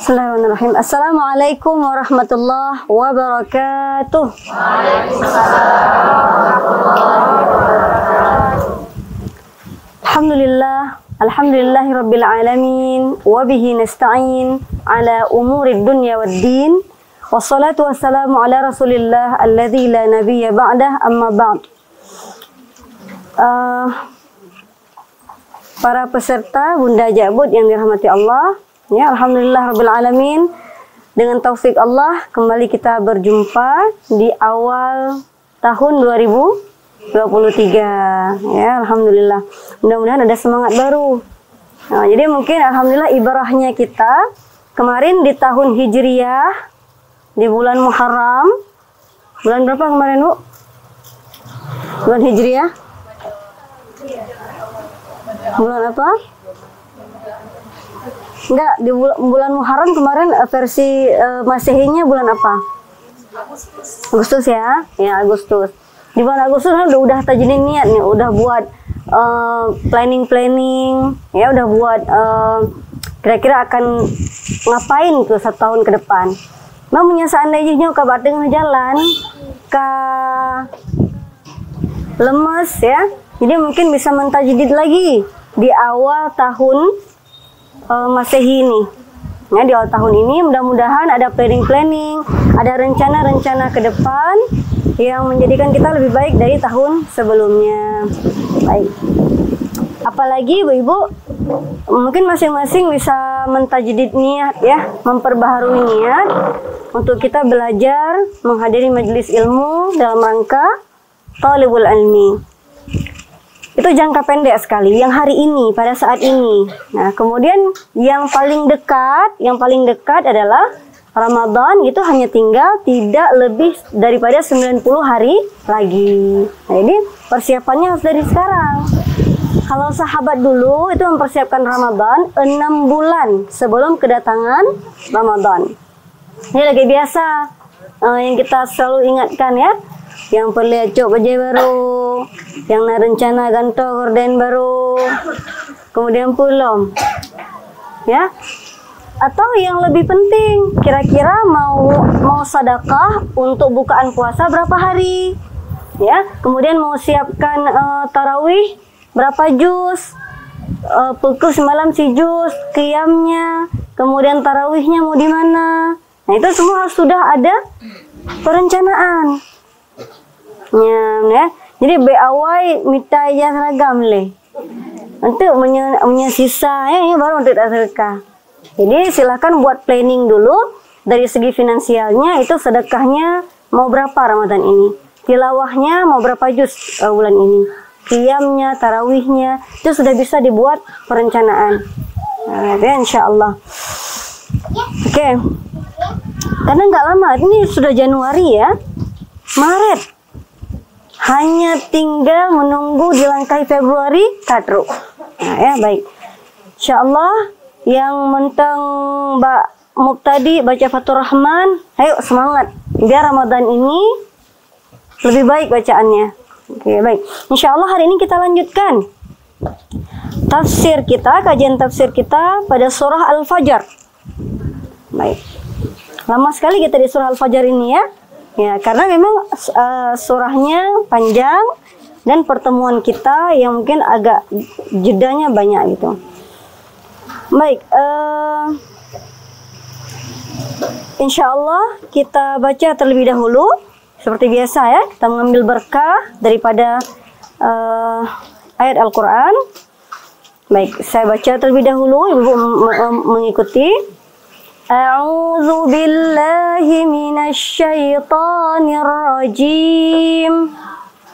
Bismillahirrahmanirrahim. Assalamualaikum warahmatullahi wabarakatuh. Alhamdulillah, alhamdulillahi rabbil alamin, wa bihi nasta'in ala umurid dunya waddin. Wassalatu wassalamu ala rasulillah alladzi la nabiyya ba'dah, amma ba'd. Para peserta Bunda Jabut yang dirahmati Allah, ya, alhamdulillah rabbil alamin, dengan taufik Allah kembali kita berjumpa di awal tahun 2023. Ya, alhamdulillah. Mudah-mudahan ada semangat baru. Nah, jadi mungkin alhamdulillah ibarahnya kita kemarin di tahun Hijriyah di bulan Muharram. Bulan berapa kemarin, Bu? Bulan Hijriyah? Bulan apa? Enggak, di bulan Muharram kemarin versi Masehinya bulan apa? Agustus ya? Ya, Agustus. Di bulan Agustus kan udah tajinin niat nih, udah buat planning, ya udah buat kira-kira akan ngapain tuh 1 tahun ke depan. Namun seandainya kabar tengah jalan ke lemes ya, jadi mungkin bisa mentajdid lagi di awal tahun Masehi ini. Ya, di awal tahun ini mudah-mudahan ada planning, ada rencana-rencana ke depan yang menjadikan kita lebih baik dari tahun sebelumnya. Baik. Apalagi Ibu-ibu, mungkin masing-masing bisa mentajdid niat ya, memperbaharui niat untuk kita belajar menghadiri majelis ilmu dalam rangka thalibul ilmi. Itu jangka pendek sekali, yang hari ini, pada saat ini. Nah, kemudian yang paling dekat adalah Ramadan, itu hanya tinggal tidak lebih daripada 90 hari lagi. Nah, ini persiapannya harus dari sekarang. Kalau sahabat dulu itu mempersiapkan Ramadan 6 bulan sebelum kedatangan Ramadan. Ini lagi biasa yang kita selalu ingatkan ya. Yang perlu cok baju baru, yang nak rencana gantung gorden baru, kemudian pulang, ya. Atau yang lebih penting, kira-kira mau sedekah untuk bukaan puasa berapa hari, ya. Kemudian mau siapkan tarawih berapa juz, pukul semalam si juz, qiyamnya, kemudian tarawihnya mau di mana. Nah, itu semua harus sudah ada perencanaan. Ya. Jadi beawai minta aja seragam le. Untuk menyisa ya, ini baru untuk sedekah. Jadi silakan buat planning dulu dari segi finansialnya, itu sedekahnya mau berapa Ramadan ini, tilawahnya mau berapa juz bulan ini, qiyamnya, tarawihnya, itu sudah bisa dibuat perencanaan. Nah, ya insyaallah. Oke. Karena nggak lama, ini sudah Januari ya, Maret. Hanya tinggal menunggu dilangkahi Februari kadro. Nah, ya baik. Insyaallah yang mentang Mbak Mubtadi baca Fathur Rahman, ayo semangat. Biar Ramadan ini lebih baik bacaannya. Oke, baik. Insyaallah hari ini kita lanjutkan tafsir kita, kajian tafsir kita pada surah Al-Fajr. Baik. Lama sekali kita di surah Al-Fajr ini ya. Ya, karena memang surahnya panjang dan pertemuan kita yang mungkin agak jedanya banyak gitu. Baik, insya Allah kita baca terlebih dahulu. Seperti biasa ya, kita mengambil berkah daripada ayat Al-Quran. Baik, saya baca terlebih dahulu, Ibu mengikuti. A'udzu billahi minasy syaithanir rajim.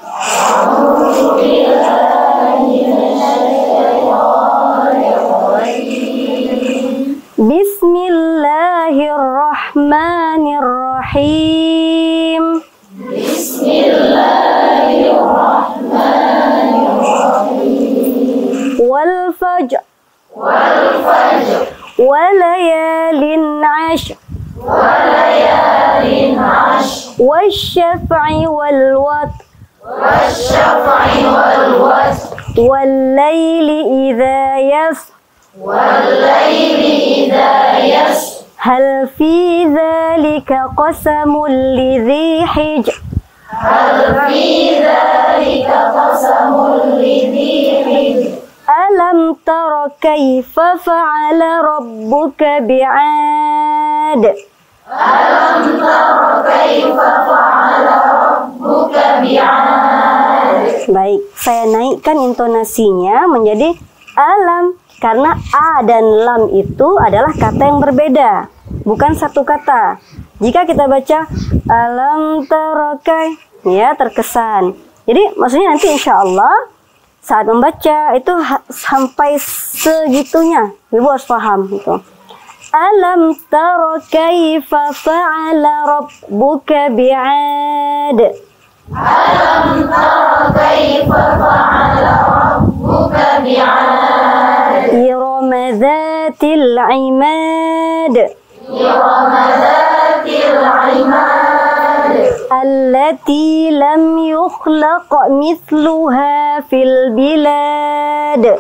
A'udzu billahi minasy syaithanir rajim. Bismillahirrahmanirrahim. Bismillahirrahmanirrahim. Wal fajr. Wal fajr. Walayalin 'ashr. Walayalin 'ashr. Wasyaf'i wal watr. Wasyaf'i wal watr. Wal-laili idza yasr. Wal-laili idza yasr. هل في ذلك قسم لذي حجر ألم تر كيف فعل ربك بعاد Baik, saya naikkan intonasinya menjadi alam. Karena a dan lam itu adalah kata yang berbeda, bukan satu kata. Jika kita baca alam tarakai, ya terkesan. Jadi maksudnya nanti insya Allah saat membaca itu sampai segitunya, ibu harus paham gitu. Alam tara kaifa fa'ala rabbuka bi'ad. Alam tara kaifa fa'ala rabbuka bi'ad. إرم ذات العماد التي لم يخلق مثلها في البلاد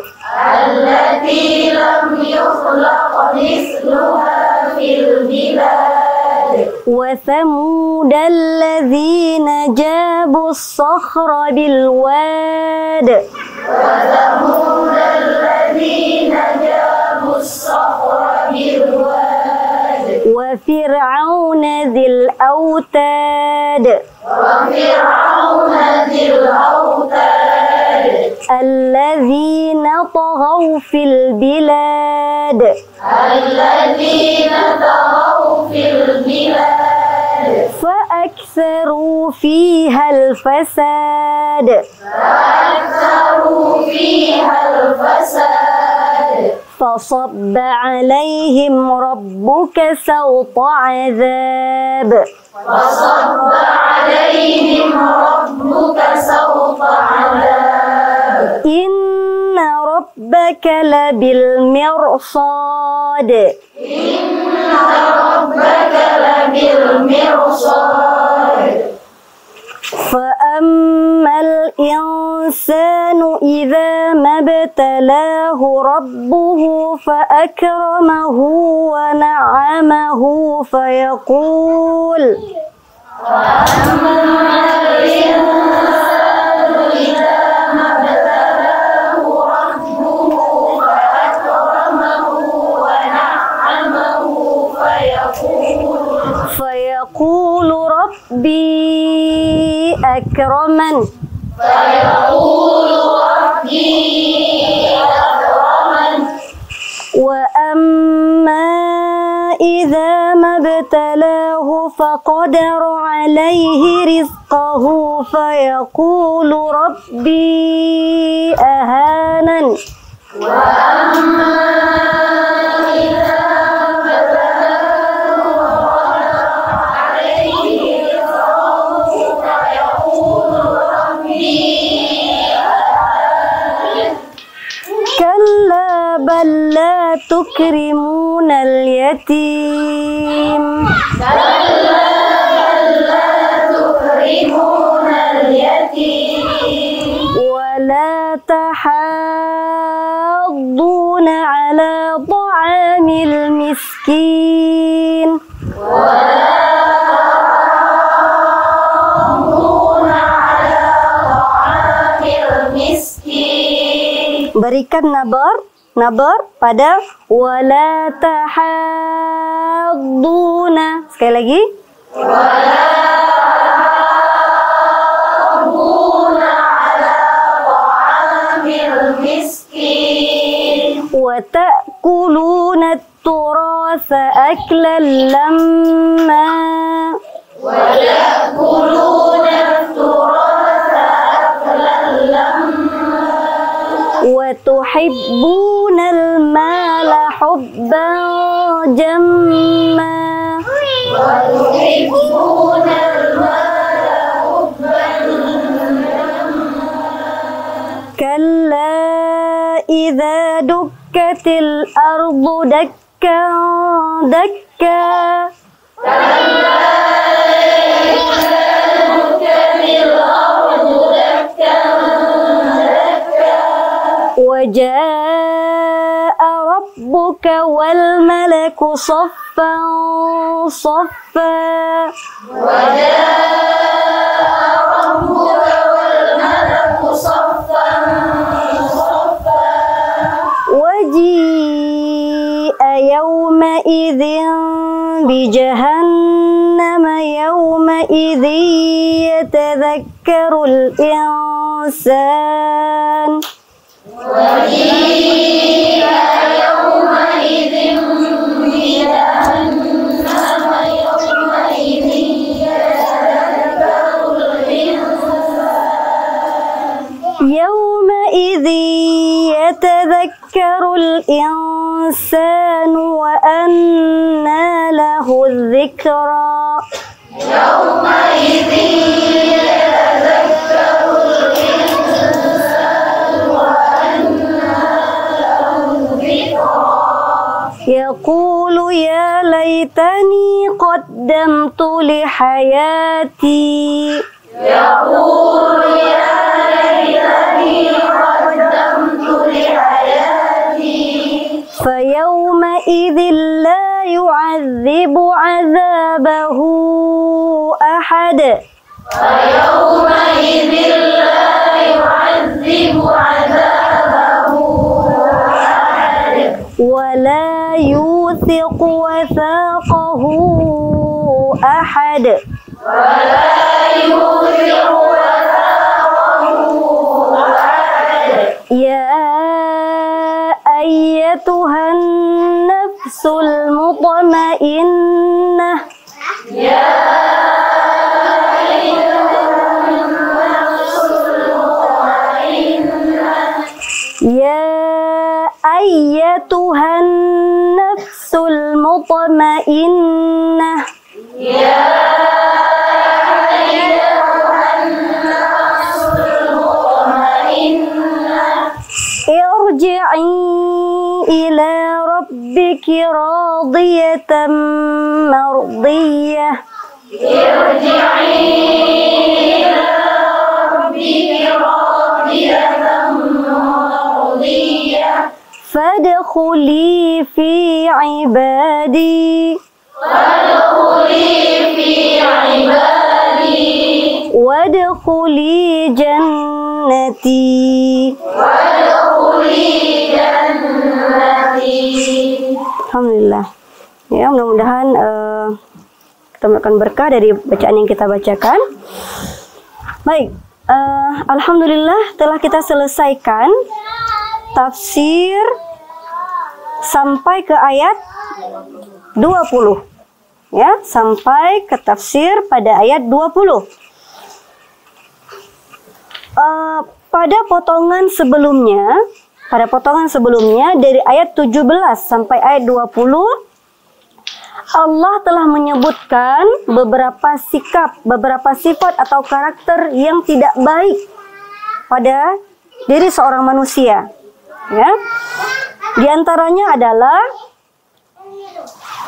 وثمود الذين جابوا الصخر بالواد وفرعون ذي الأوتاد الذين طغوا في البلاد فأكثروا فيها الفساد فصب عليهم ربك سوط عذاب إن ربك لبالمرصاد فأما الإنسان إذا ما ابتلاه ربه فأكرمه ونعمه فيقول فيقول ربي أكرمن وأما إذا ما ابتلاه فقدر عليه رزقه فيقول ربي أهانن كلا بل لا تكرمون اليتيم ولا تحاضون على طعام المسكين Berikan nabar pada wala tahadduna. Sekali lagi. Wala tahadduna ala ta'amil miskin. Wa ta'kuluna at-turasa aklan lamma. Wa ta'kuluna at-turasa aklan lamma. وتحبون المال حبا جما كلا إذا دكت الأرض دكا دكا وجاء ربك ربك والملك صفا صفا وجيء يومئذ بجهنم يومئذ يتذكر الإنسان يومئذ يتذكر الإنسان وأنى له الذكرى يومئذ يتذكر الإنسان وأنى له الذكرى يقول يا ليتني قدمت لحياتي يقول يا فيومئذ لا يعذب عذابه أحد فيومئذ لا يعذب عذابه أحد ولا يوثق وثاقه أحد ولا يوثق وثاقه أحد يا أيتها النفس المطمئنة يا أيتها النفس المطمئنة يا أيتها النفس المطمئنة يا أيتها النفس المطمئنة ارجعي إلى ربك راضية مرضية ارجعي إلى ربك راضية مرضية فادخلي في عبادي فادخلي في عبادي وادخلي جنتي Alhamdulillah. Ya, mudah-mudahan kita mendapatkan berkah dari bacaan yang kita bacakan. Baik, alhamdulillah telah kita selesaikan tafsir sampai ke ayat 20. Ya, sampai ke tafsir pada ayat 20. Pada potongan sebelumnya dari ayat 17 sampai ayat 20 Allah telah menyebutkan beberapa sikap, beberapa sifat atau karakter yang tidak baik pada diri seorang manusia. Ya. Di antaranya adalah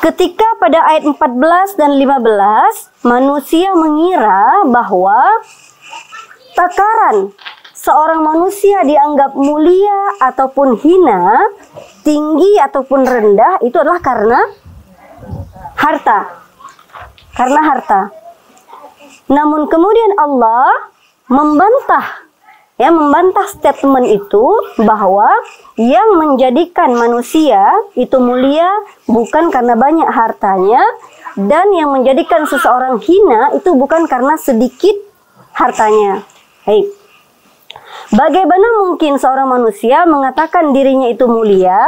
ketika pada ayat 14 dan 15 manusia mengira bahwa takaran seorang manusia dianggap mulia ataupun hina, tinggi ataupun rendah itu adalah karena harta. Karena harta. Namun kemudian Allah membantah statement itu bahwa yang menjadikan manusia itu mulia bukan karena banyak hartanya, dan yang menjadikan seseorang hina itu bukan karena sedikit hartanya. Baik. Bagaimana mungkin seorang manusia mengatakan dirinya itu mulia,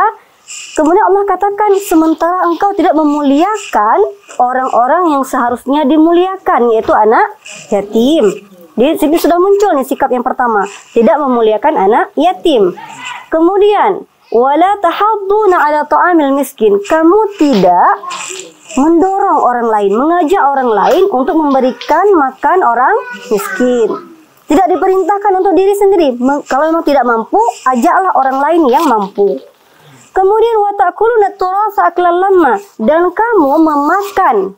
kemudian Allah katakan sementara engkau tidak memuliakan orang-orang yang seharusnya dimuliakan, yaitu anak yatim. Di sini sudah muncul nih sikap yang pertama, tidak memuliakan anak yatim. Kemudian, wala tahadduna ala ta'amil miskin. Kamu tidak mendorong orang lain, mengajak orang lain untuk memberikan makan orang miskin. Tidak diperintahkan untuk diri sendiri. Kalau memang tidak mampu, ajaklah orang lain yang mampu. Kemudian wa ta'kuluna turasa aklan lamma, dan kamu memakan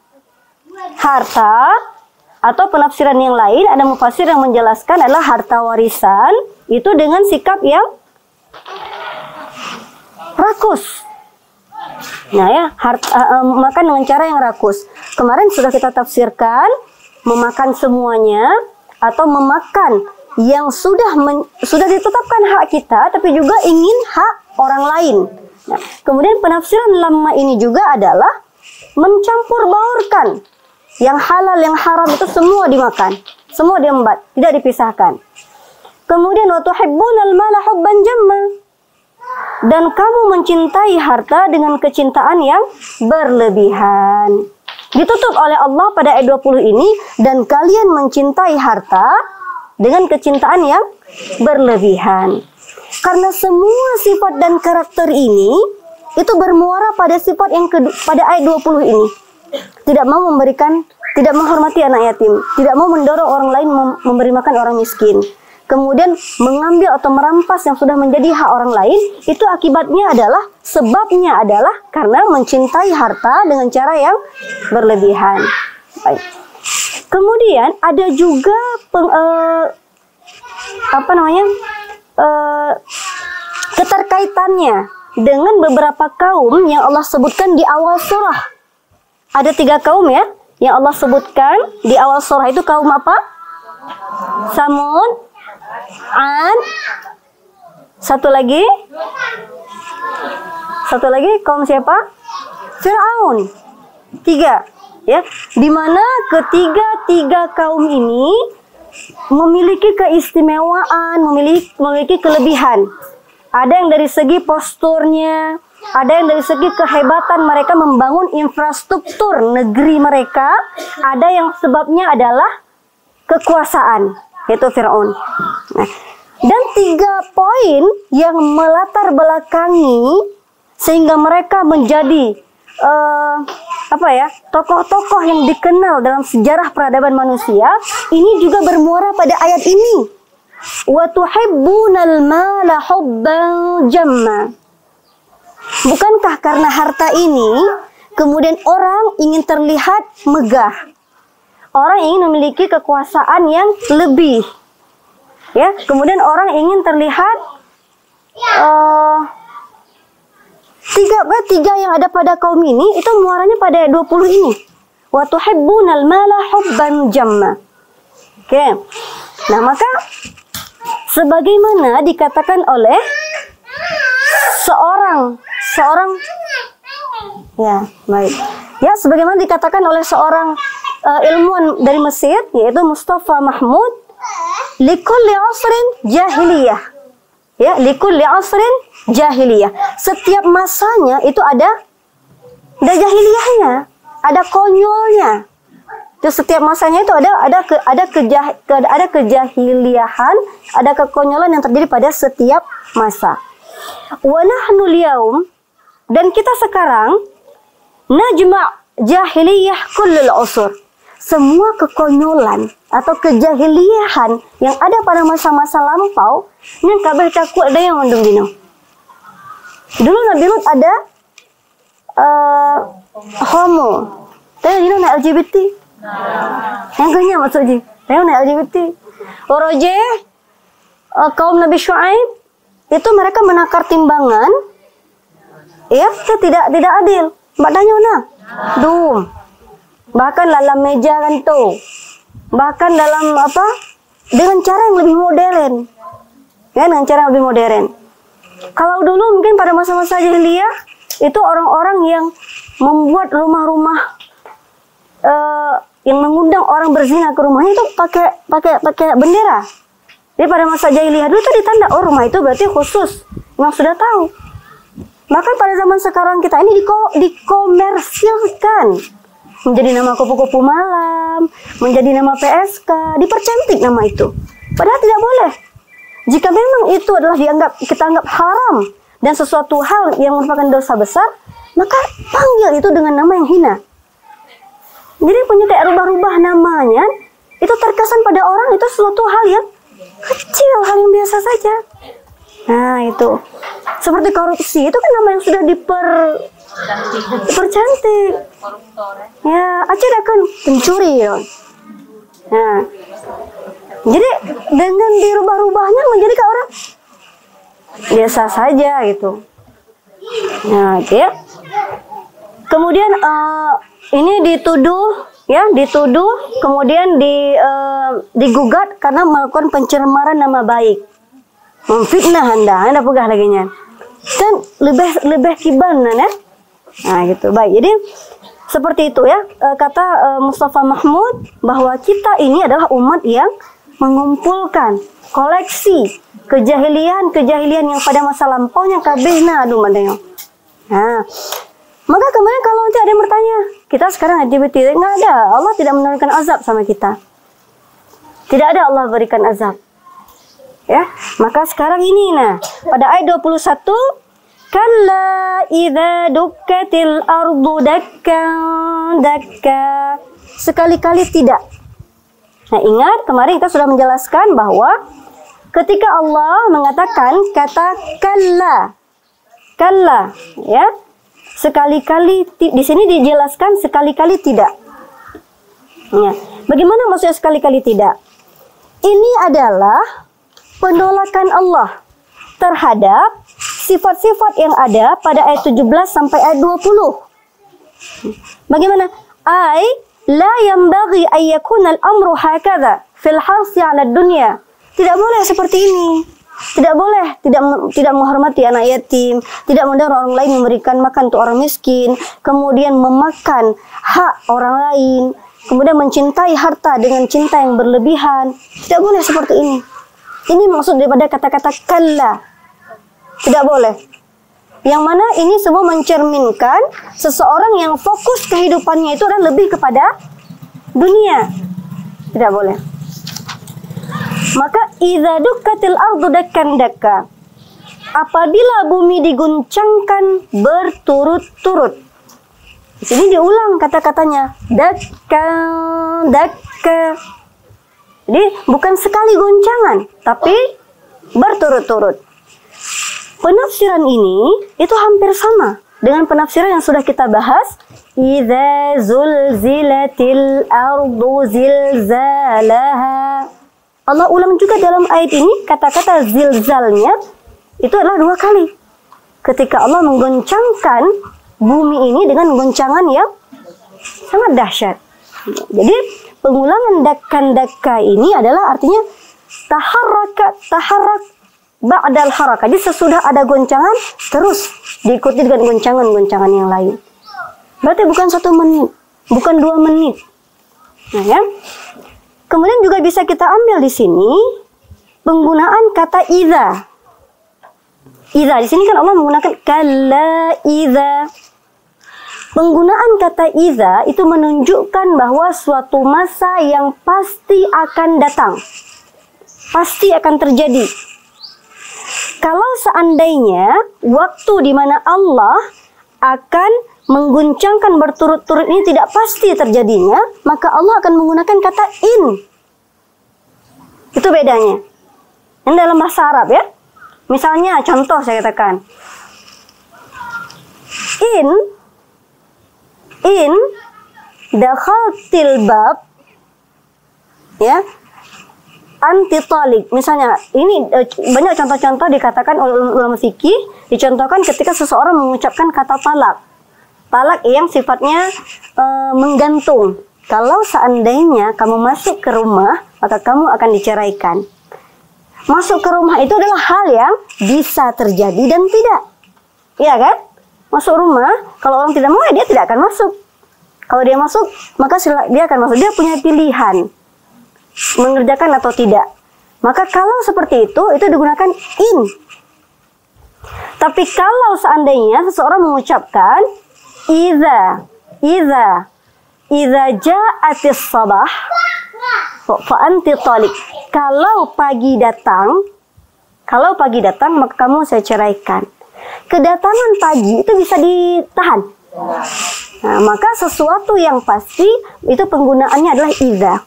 harta, atau penafsiran yang lain ada mufassir yang menjelaskan adalah harta warisan itu dengan sikap yang rakus. Nah ya, makan dengan cara yang rakus. Kemarin sudah kita tafsirkan, memakan semuanya atau memakan yang sudah ditetapkan hak kita, tapi juga ingin hak orang lain. Nah, kemudian penafsiran lamma ini juga adalah mencampur baurkan yang halal, yang haram itu semua dimakan, semua diembat, tidak dipisahkan. Kemudian wa tuhibbunal mala hubban jamma, dan kamu mencintai harta dengan kecintaan yang berlebihan. Ditutup oleh Allah pada ayat 20 ini, dan kalian mencintai harta dengan kecintaan yang berlebihan. Karena semua sifat dan karakter ini itu bermuara pada sifat yang pada ayat 20 ini. Tidak mau memberikan, tidak menghormati anak yatim, tidak mau mendorong orang lain memberi makan orang miskin. Kemudian mengambil atau merampas yang sudah menjadi hak orang lain, itu akibatnya adalah, sebabnya adalah karena mencintai harta dengan cara yang berlebihan. Baik. Kemudian ada juga keterkaitannya dengan beberapa kaum yang Allah sebutkan di awal surah. Ada 3 kaum ya yang Allah sebutkan di awal surah. Itu kaum apa? Samud, Ad, satu lagi kaum siapa? Fir'aun. 3 ya, dimana ketiga kaum ini memiliki keistimewaan, memiliki kelebihan. Ada yang dari segi posturnya, ada yang dari segi kehebatan mereka membangun infrastruktur negeri mereka, ada yang sebabnya adalah kekuasaan, yaitu Fir'aun. Nah, dan 3 poin yang melatar belakangi sehingga mereka menjadi tokoh-tokoh yang dikenal dalam sejarah peradaban manusia, ini juga bermuara pada ayat ini. Wa tuhibbunal mala hubban jamma. Bukankah karena harta ini kemudian orang ingin terlihat megah, orang ingin memiliki kekuasaan yang lebih, ya, kemudian orang ingin terlihat tiga yang ada pada kaum ini itu muaranya pada ayat 20 ini. Wa tuhibbunal mala hubban jamma. Oke. Nah, maka sebagaimana dikatakan oleh seorang sebagaimana dikatakan oleh seorang ilmuwan dari Mesir, yaitu Mustafa Mahmud, likulli asrin jahiliyah. Ya, likulli asrin jahiliyah. Setiap masanya itu ada jahiliyahnya, ada konyolnya. Itu setiap masanya itu ada kejahiliahan, ada kekonyolan yang terjadi pada setiap masa. Wa nahnu al-yaum, dan kita sekarang najma' jahiliyah kullul usur. Semua kekonyolan atau kejahiliahan yang ada pada masa-masa lampau, ini kabeh cakup ada yang undung dino. Dulu Nabi Lut ada homo. Tapi dino na LGBT. Yang kenya maksudnya. Tapi na LGBT. Oroje kaum Nabi Syuaib itu mereka menakar timbangan, ya, itu tidak adil. Badannya mana? Dum. Bahkan dalam meja kan tuh. Bahkan dalam apa? Dengan cara yang lebih modern. Ya, dengan cara yang lebih modern. Kalau dulu mungkin pada masa-masa jahiliyah itu orang-orang yang membuat rumah-rumah yang mengundang orang berzina ke rumahnya itu pakai bendera. Jadi pada masa jahiliyah dulu itu ditanda, oh rumah itu berarti khusus. Memang sudah tahu. Bahkan pada zaman sekarang kita ini dikomersilkan. Menjadi nama kupu-kupu malam, menjadi nama PSK, dipercantik nama itu. Padahal tidak boleh. Jika memang itu adalah kita anggap haram dan sesuatu hal yang merupakan dosa besar, maka panggil itu dengan nama yang hina. Jadi punya kayak rubah-rubah namanya, itu terkesan pada orang itu sesuatu hal yang kecil, hal yang biasa saja. Nah itu, seperti korupsi, itu kan nama yang sudah dipercantik. Ya, aja kan pencuri ya. Nah, jadi dengan dirubah-rubahnya menjadi kayak orang biasa saja gitu. Nah, ya. Kemudian ini dituduh, kemudian digugat karena melakukan pencemaran nama baik, memfitnah anda pegah lagi nya, kan lebih kiban ya. Nah gitu, baik. Jadi seperti itu ya, kata Mustafa Mahmud bahwa kita ini adalah umat yang mengumpulkan koleksi kejahilian yang pada masa lampaunya kabehna aduh mandeng. Nah, maka kemudian kalau nanti ada yang bertanya, kita sekarang LGBT, nggak ada, Allah tidak menurunkan azab sama kita. Tidak ada Allah berikan azab. Ya, maka sekarang ini, nah, pada ayat 21, kalla idza dukkatil ardu dakkan dakka. Sekali-kali tidak. Nah, ingat kemarin kita sudah menjelaskan bahwa ketika Allah mengatakan kata kalla, ya, sekali-kali di sini dijelaskan sekali-kali tidak. Ya, bagaimana maksudnya sekali-kali tidak? Ini adalah penolakan Allah terhadap sifat-sifat yang ada pada ayat 17 sampai ayat 20. Bagaimana? La yanbaghi an yakuna al-amru hakadha fil harsi 'ala dunya. Tidak boleh seperti ini. Tidak boleh tidak menghormati anak yatim, tidak mendorong orang lain memberikan makan untuk orang miskin, kemudian memakan hak orang lain, kemudian mencintai harta dengan cinta yang berlebihan. Tidak boleh seperti ini. Ini maksud daripada kata-kata kalla. Tidak boleh. Yang mana ini semua mencerminkan seseorang yang fokus kehidupannya itu adalah lebih kepada dunia. Tidak boleh. Maka idza dukkatil ardu dakkan dakka. Apabila bumi diguncangkan berturut-turut. Di sini diulang kata-katanya, dakkan dakka. Jadi bukan sekali goncangan, tapi berturut-turut. Penafsiran ini itu hampir sama dengan penafsiran yang sudah kita bahas. Idza zulzilatil ardu zilzalaha. Allah ulang juga dalam ayat ini kata-kata zilzalnya itu adalah 2 kali. Ketika Allah menggoncangkan bumi ini dengan goncangan yang sangat dahsyat. Jadi pengulangan dakkan dakka ini adalah artinya taharrak ba'dal haraka. Jadi sesudah ada goncangan terus diikuti dengan goncangan-goncangan yang lain. Berarti bukan 1 menit, bukan 2 menit. Nah ya. Kemudian juga bisa kita ambil di sini penggunaan kata idza. Idza di sini kan Allah menggunakan kalla idza. Penggunaan kata idza itu menunjukkan bahwa suatu masa yang pasti akan datang. Pasti akan terjadi. Kalau seandainya waktu di mana Allah akan mengguncangkan berturut-turut ini tidak pasti terjadinya, maka Allah akan menggunakan kata in. Itu bedanya. Ini dalam bahasa Arab ya. Misalnya contoh saya katakan, in dakhaltil bab, ya, anti talik. Misalnya ini banyak contoh-contoh dikatakan oleh ulama fikih, dicontohkan ketika seseorang mengucapkan kata talak. Talak yang sifatnya menggantung. Kalau seandainya kamu masuk ke rumah, maka kamu akan diceraikan. Masuk ke rumah itu adalah hal yang bisa terjadi dan tidak. Iya kan? Masuk rumah, kalau orang tidak mau, dia tidak akan masuk. Kalau dia masuk, maka dia akan masuk. Dia punya pilihan mengerjakan atau tidak. Maka kalau seperti itu digunakan in. Tapi kalau seandainya seseorang mengucapkan Iza ja'atis sabah fa anti talik. Kalau pagi datang maka kamu saya ceraikan. Kedatangan pagi itu bisa ditahan. Nah, maka sesuatu yang pasti itu penggunaannya adalah iza.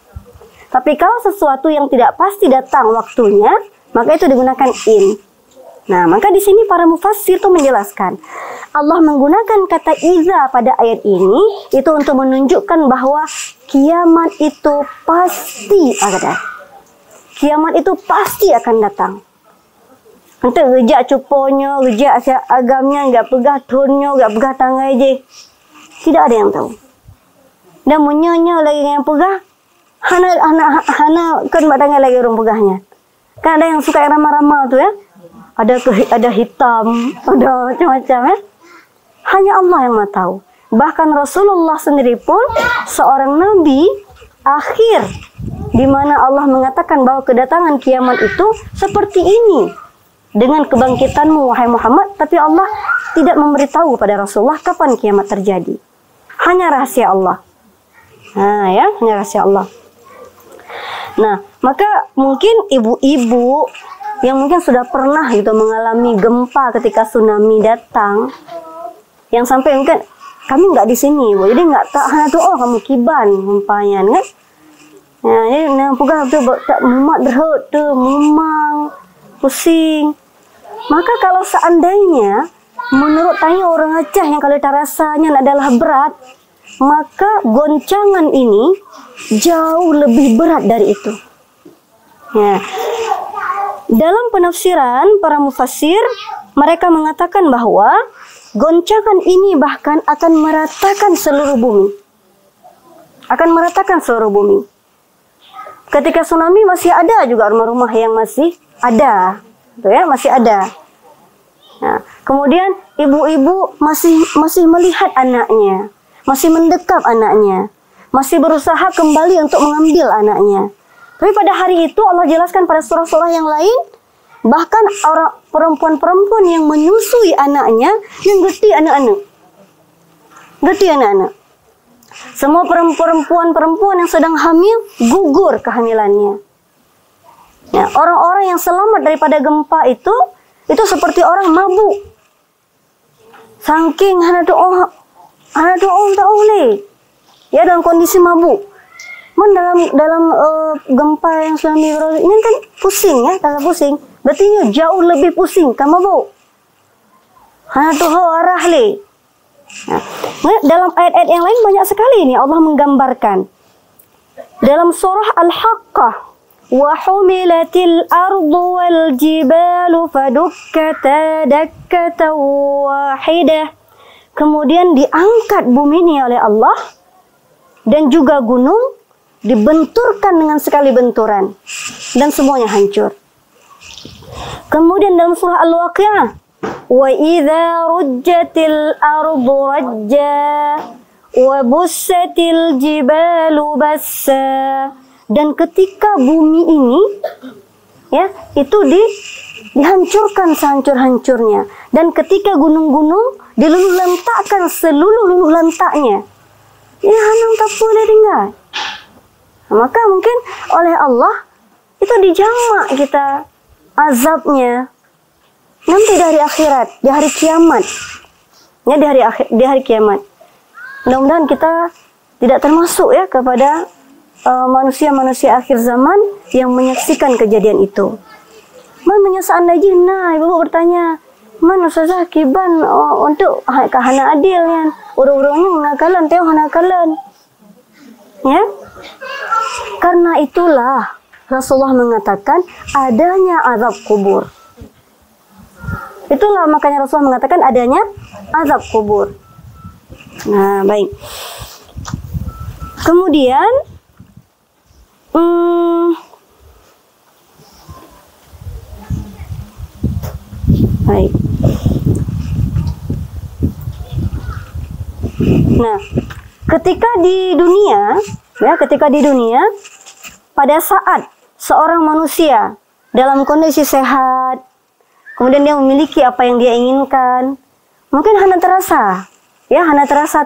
Tapi kalau sesuatu yang tidak pasti datang waktunya, maka itu digunakan in. Nah, maka di sini para mufassir itu menjelaskan Allah menggunakan kata iza pada ayat ini itu untuk menunjukkan bahwa kiamat itu pasti ada. Kiamat itu pasti akan datang. Untuk rejak cuponya, rejak agamnya, enggak pegah tonnya, enggak pegah tangai je. Tidak ada yang tahu. Dan menyonya lagi yang pegah, hana kan tangai lagi orang pegahnya. Kan ada yang suka yang ramah-ramah tu ya. Ada hitam, ada macam-macam ya. Hanya Allah yang Maha tahu. Bahkan Rasulullah sendiri pun seorang nabi akhir di mana Allah mengatakan bahwa kedatangan kiamat itu seperti ini. Dengan kebangkitanmu wahai Muhammad, tapi Allah tidak memberitahu pada Rasulullah kapan kiamat terjadi. Hanya rahasia Allah. Nah, ya, hanya rahasia Allah. Nah, maka mungkin ibu-ibu yang mungkin sudah pernah gitu mengalami gempa ketika tsunami datang, yang sampai mungkin kami nggak di sini, Bu. Jadi nggak tak hanya tuh oh kamu kiban gempanya kan? Nah, jadi yang pegah tu tak mumat berhut tu, mumang, pusing. Maka kalau seandainya menurut tanya orang Aceh yang kalau rasanya adalah berat, maka goncangan ini jauh lebih berat dari itu. Ya. Dalam penafsiran para mufassir, mereka mengatakan bahwa goncangan ini bahkan akan meratakan seluruh bumi. Akan meratakan seluruh bumi. Ketika tsunami masih ada juga rumah-rumah yang masih ada. Ya, masih ada. Nah, kemudian ibu-ibu masih melihat anaknya, masih mendekap anaknya, masih berusaha kembali untuk mengambil anaknya. Tapi pada hari itu Allah jelaskan pada surah-surah yang lain, bahkan orang perempuan-perempuan yang menyusui anaknya yang geti anak-anak. Geti anak-anak. Semua perempuan-perempuan yang sedang hamil gugur kehamilannya. Nah, orang-orang yang selamat daripada gempa itu seperti orang mabuk. Saking hana doa tak boleh. Ya, dalam kondisi mabuk. Dalam gempa yang tsunami ini kan pusing ya, tak pusing. Berarti jauh lebih pusing, kan mabuk. Hana doa arah le. Nah, dalam ayat-ayat yang lain banyak sekali ini Allah menggambarkan. Dalam surah Al-Haqqah, وَحُمِلَتِ الْأَرْضُ وَالْجِبَالُ فَدُكَّتَا دَكَّةً وَاحِدَةً. Kemudian diangkat bumi ini oleh Allah dan juga gunung dibenturkan dengan sekali benturan dan semuanya hancur. Kemudian dalam surah Al-Waqi'ah, وَإِذَا رُجَّتِ الْأَرْضُ رَجًّا وَبُسَّتِ الْجِبَالُ بَسًّا. Dan ketika bumi ini ya itu dihancurkan sehancur-hancurnya, dan ketika gunung-gunung diluluh lentakkan seluruh luluh lentaknya, ya hanam tak boleh dengar. Nah, maka mungkin oleh Allah itu dijamak kita azabnya nanti dari akhirat, di hari kiamat. Ya, di hari kiamat. Mudah-mudahan kita tidak termasuk ya kepada manusia-manusia akhir zaman yang menyaksikan kejadian itu. Man menyesal lagi, nah ibu bertanya, man Ustazah kiban untuk hana adil kan? Orang-orangnya menakalan, teo hanakalan. Ya, karena itulah Rasulullah mengatakan adanya azab kubur. Itulah makanya Rasulullah mengatakan adanya azab kubur. Nah, baik. Kemudian baik. Nah, ketika di dunia, pada saat seorang manusia dalam kondisi sehat, kemudian dia memiliki apa yang dia inginkan, mungkin hana terasa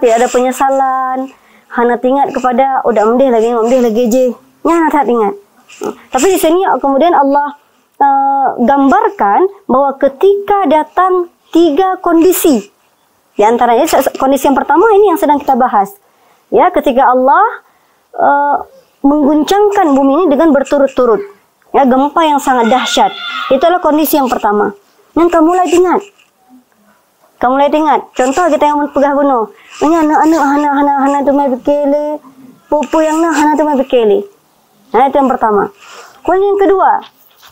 tidak ada penyesalan, hana ingat kepada udah mendih lagi je. Hana tak ingat. Tapi di sini kemudian Allah gambarkan bahwa ketika datang 3 kondisi. Di antaranya kondisi yang pertama ini yang sedang kita bahas. Ya, ketika Allah mengguncangkan bumi ini dengan berturut-turut. Ya, gempa yang sangat dahsyat. Itulah kondisi yang pertama. Yang kamu mulai ingat. Contoh kita yang pegah gunung. Ini anak-anak hana tu mai bekele. Pupu yang hana tu mai bekele. Nah, itu yang pertama. Kemudian yang kedua,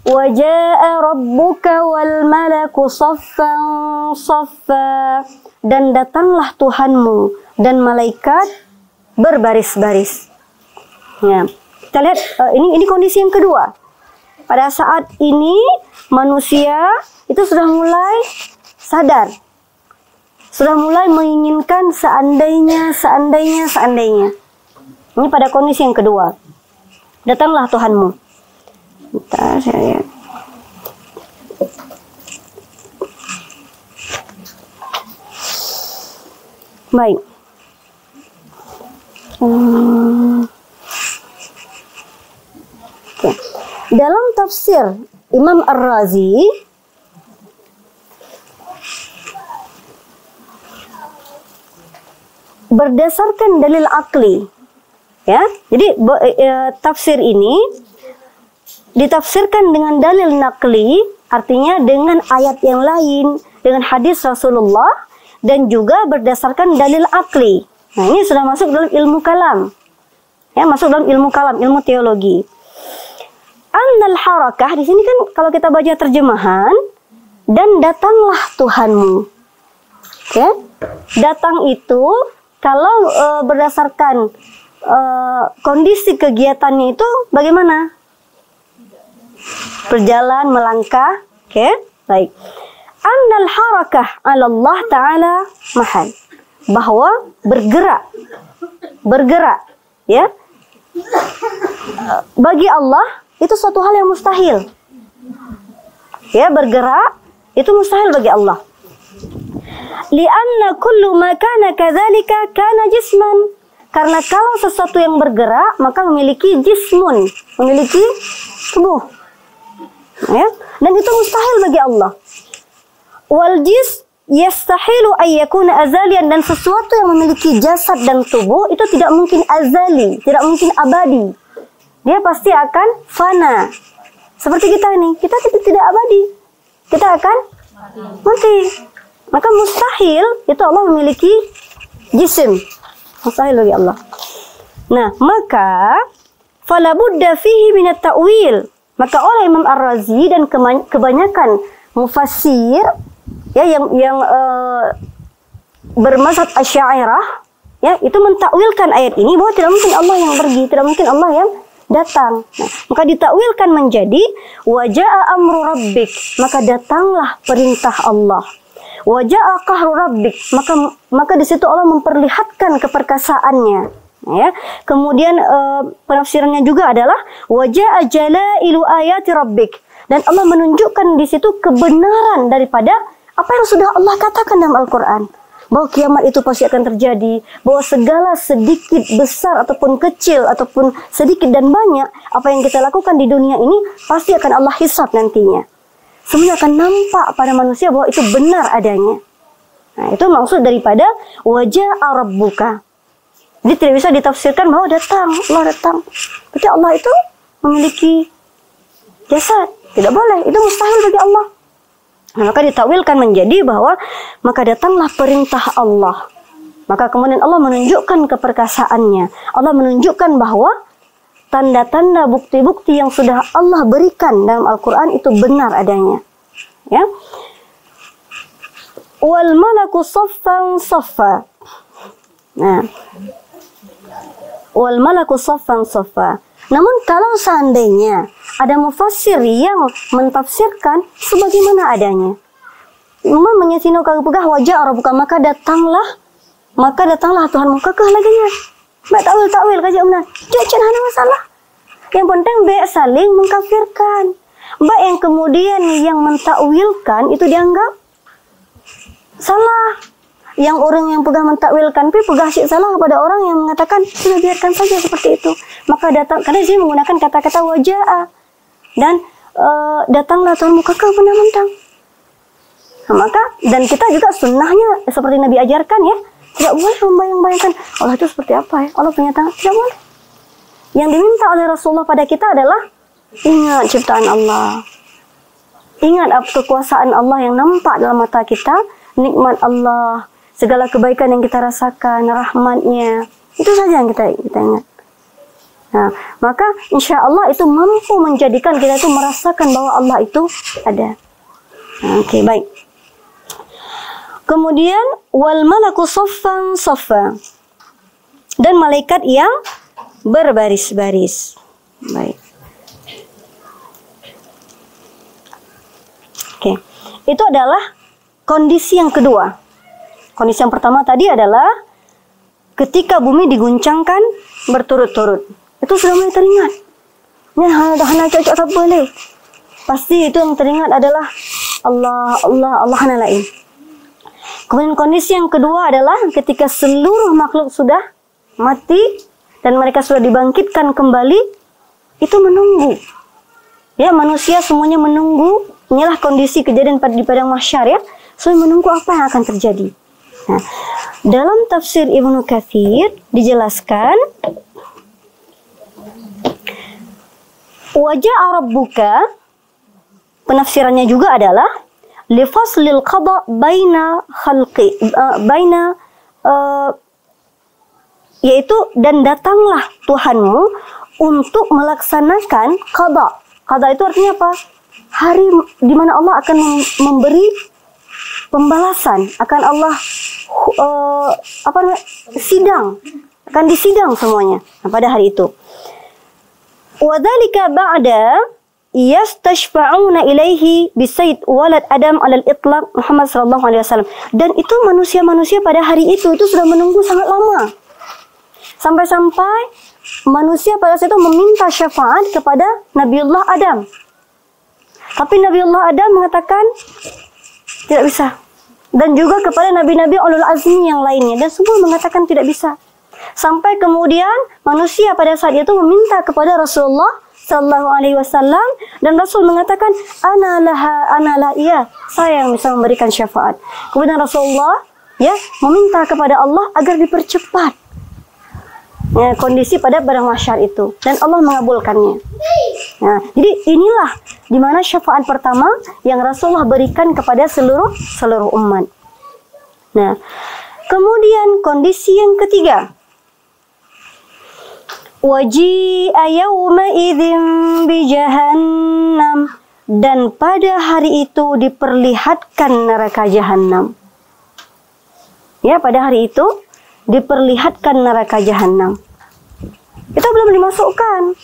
Wa jaa rabbuka wal malaku saffan saffa. Dan datanglah Tuhanmu dan malaikat berbaris-baris. Ya. Kita lihat ini kondisi yang kedua. Pada saat ini manusia itu sudah mulai sadar. Sudah mulai menginginkan seandainya. Ini pada kondisi yang kedua. Datanglah Tuhanmu. Bentar, saya lihat. Baik. Okay. Dalam tafsir Imam Ar-Razi, berdasarkan dalil akli, ya. Jadi tafsir ini ditafsirkan dengan dalil nakli, artinya dengan ayat yang lain, dengan hadis Rasulullah, dan juga berdasarkan dalil akli. Nah, ini sudah masuk dalam ilmu kalam. Ya, masuk dalam ilmu kalam, ilmu teologi. Annal harakah, di sini kan kalau kita baca terjemahan, dan datanglah Tuhanmu. Oke? Datang itu kalau berdasarkan kondisi kegiatannya itu bagaimana? Berjalan, melangkah. Oke? Baik. Annal harakah 'ala Allah Ta'ala mahal. Bahwa bergerak, ya. Bagi Allah itu suatu hal yang mustahil. Ya, bergerak itu mustahil bagi Allah. Li'anna kullu ma kana kadzalika kana jisman. Karena kalau sesuatu yang bergerak maka memiliki jismun, memiliki tubuh. Ya, dan itu mustahil bagi Allah. Wal jis yastahilu ay yakuna azalian, dan sesuatu yang memiliki jasad dan tubuh itu tidak mungkin azali, tidak mungkin abadi. Dia pasti akan fana. Seperti kita ini, kita tidak abadi. Kita akan mati. Maka mustahil itu Allah memiliki jisim. Mustahil bagi Allah. Nah, maka fala budda fihi min at-ta'wil. Maka oleh Imam Ar-Razi dan kebanyakan mufassir ya yang bermazhab Asy'ariyah, ya, itu mentakwilkan ayat ini bahwa tidak mungkin Allah yang pergi, tidak mungkin Allah yang datang. Nah, maka ditakwilkan menjadi waja'a amru rabbik, maka datanglah perintah Allah. Waja'a qahru rabbik, maka di situ Allah memperlihatkan keperkasaannya. Ya. Kemudian penafsirannya juga adalah waja'a jalailu ayati rabbik, dan Allah menunjukkan di situ kebenaran daripada apa yang sudah Allah katakan dalam Al-Quran, bahwa kiamat itu pasti akan terjadi, bahwa segala sedikit, besar ataupun kecil, ataupun sedikit dan banyak, apa yang kita lakukan di dunia ini pasti akan Allah hisab nantinya. Semuanya akan nampak pada manusia bahwa itu benar adanya. Nah, itu maksud daripada waja'a rabbuka. Jadi tidak bisa ditafsirkan bahwa Allah datang. Berarti Allah itu memiliki jasad. Tidak boleh, itu mustahil bagi Allah. Nah, maka ditakwilkan menjadi bahwa maka datanglah perintah Allah. Maka kemudian Allah menunjukkan keperkasaannya. Allah menunjukkan bahwa tanda-tanda, bukti-bukti yang sudah Allah berikan dalam Al-Quran itu benar adanya. Ya. Wal malaku saffan saffa. Nah. Wal malaku saffan saffa. Namun kalau seandainya ada mufassir yang mentafsirkan sebagaimana adanya, Imam menyesino kagupegah wajah arabuka, maka datanglah Tuhanmu, kekeh laginya. Mbak takwil kaji umna. Dia cenah masalah. Yang penting mbak saling mengkafirkan. Mbak yang kemudian yang mentakwilkan itu dianggap salah. Yang orang yang pegang mentakwilkan pegah sih salah kepada orang yang mengatakan sudah biarkan saja seperti itu. Maka datang, karena dia menggunakan kata-kata waja'a, dan datanglah Tuhanmu, kekeh benar-benar. Nah, maka dan kita juga sunnahnya seperti Nabi ajarkan, ya, tidak boleh membayang-bayangkan Allah itu seperti apa, ya, Allah punya tangan, tidak boleh. Yang diminta oleh Rasulullah pada kita adalah ingat ciptaan Allah, ingat kekuasaan Allah yang nampak dalam mata kita, nikmat Allah, segala kebaikan yang kita rasakan, rahmatnya, itu saja yang kita ingat. Nah, maka insya Allah itu mampu menjadikan kita itu merasakan bahwa Allah itu ada. Oke, baik. Kemudian wal malaku saffan saffa, dan malaikat yang berbaris-baris. Baik. Oke, itu adalah kondisi yang kedua. Kondisi yang pertama tadi adalah ketika bumi diguncangkan berturut-turut. Itu sudah mulai teringat. Nah, hana cocok tak boleh. Pasti itu yang teringat adalah Allah, Allah, Allah hana lain. Kemudian kondisi yang kedua adalah ketika seluruh makhluk sudah mati dan mereka sudah dibangkitkan kembali, itu menunggu. Ya, manusia semuanya menunggu. Inilah kondisi kejadian di padang mahsyar ya. So, menunggu apa yang akan terjadi. Nah, dalam tafsir Ibnu Katsir dijelaskan, wajah rabbuka, penafsirannya juga adalah lifaslil qada baina khalqi yaitu dan datanglah Tuhanmu untuk melaksanakan qada. Qada itu artinya apa? Hari di mana Allah akan memberi pembalasan, akan Allah sidang, akan disidang semuanya. Nah, pada hari itu. Wadzalika ba'da yastashfa'una ilaihi bisayd walad Adam 'alal itlaq Muhammad sallallahu alaihi wasallam. Dan itu manusia-manusia pada hari itu sudah menunggu sangat lama. Sampai-sampai manusia pada saat itu meminta syafaat kepada Nabiullah Adam. Tapi Nabiullah Adam mengatakan tidak bisa. Dan juga kepada nabi-nabi ulul azmi yang lainnya, dan semua mengatakan tidak bisa. Sampai kemudian manusia pada saat itu meminta kepada Rasulullah sallallahu alaihi wasallam, dan Rasul mengatakan ana lah, iya, saya yang bisa memberikan syafaat. Kemudian Rasulullah ya meminta kepada Allah agar dipercepat ya, kondisi pada padang mahsyar itu, dan Allah mengabulkannya. Nah, jadi inilah di mana syafaat pertama yang Rasulullah berikan kepada seluruh umat. Nah, kemudian kondisi yang ketiga, waji'a yawma idzin bi jahannam, dan pada hari itu diperlihatkan neraka jahanam. Ya, pada hari itu diperlihatkan neraka jahanam. Itu belum dimasukkan,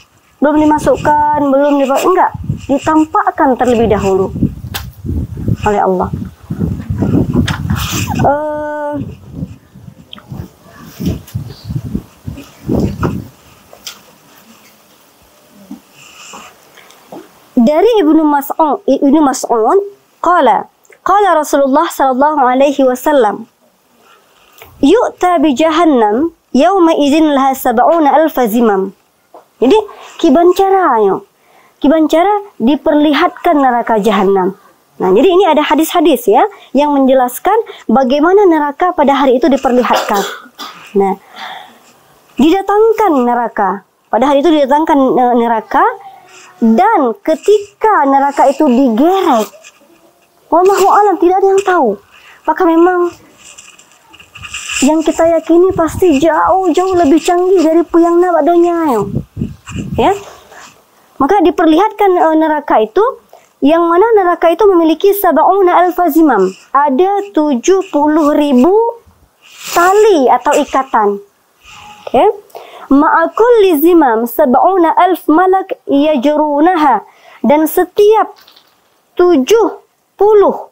enggak, ditampakkan terlebih dahulu oleh Allah. Dari Ibnu Mas'ud qala Rasulullah sallallahu alaihi wasallam, yu'ta bi jahannam yawma idzin laha 70,000 zimam. Jadi kibancara diperlihatkan neraka jahanam. Nah, jadi ini ada hadis-hadis ya yang menjelaskan bagaimana neraka pada hari itu diperlihatkan. Nah, didatangkan neraka. Pada hari itu didatangkan neraka, dan ketika neraka itu digerek, wallahu alam, tidak ada yang tahu. Apakah memang yang kita yakini pasti jauh lebih canggih dari puyang nabadonya ya. Maka diperlihatkan neraka itu, yang mana neraka itu memiliki 70,000 zimam. Ada 70,000 tali atau ikatan. Oke. Ma'akulli zimam 70,000 malak yajrunaha, dan setiap 70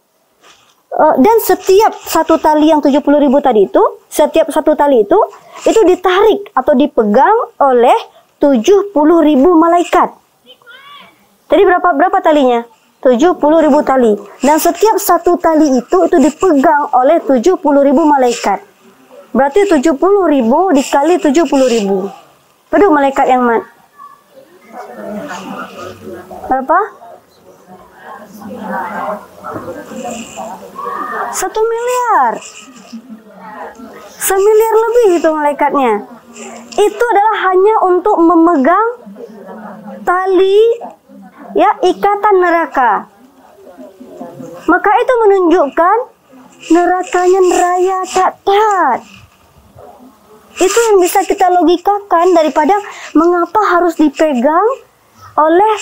dan setiap satu tali yang 70,000 tadi itu, setiap satu tali itu ditarik atau dipegang oleh 70,000 malaikat. Tadi berapa talinya? 70,000 tali. Dan setiap satu tali itu dipegang oleh 70,000 malaikat. Berarti 70,000 dikali 70,000. Aduh, malaikat yang mana? Berapa? 1 miliar. 1 miliar lebih itu malaikatnya. Itu adalah hanya untuk memegang tali ya, ikatan neraka. Maka itu menunjukkan nerakanya neraya tak taat. Itu yang bisa kita logikakan daripada mengapa harus dipegang oleh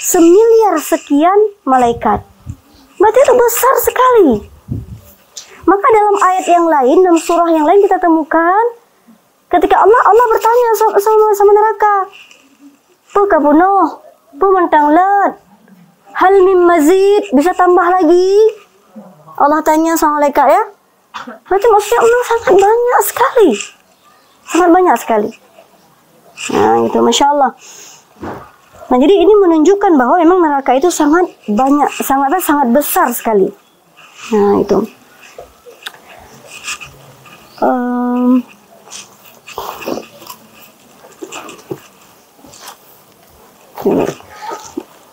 semiliar sekian malaikat. Berarti itu besar sekali. Maka dalam ayat yang lain, dalam surah yang lain kita temukan ketika Allah bertanya sama neraka, "Puka bunuh, pu mentang let, hal mim mazid, bisa tambah lagi?" Allah tanya sama malaikat ya. Berarti maksudnya Allah sangat banyak sekali. Sangat banyak sekali. Nah, itu Masya Allah. Nah, jadi ini menunjukkan bahwa memang neraka itu sangat banyak, sangat besar sekali. Nah, itu.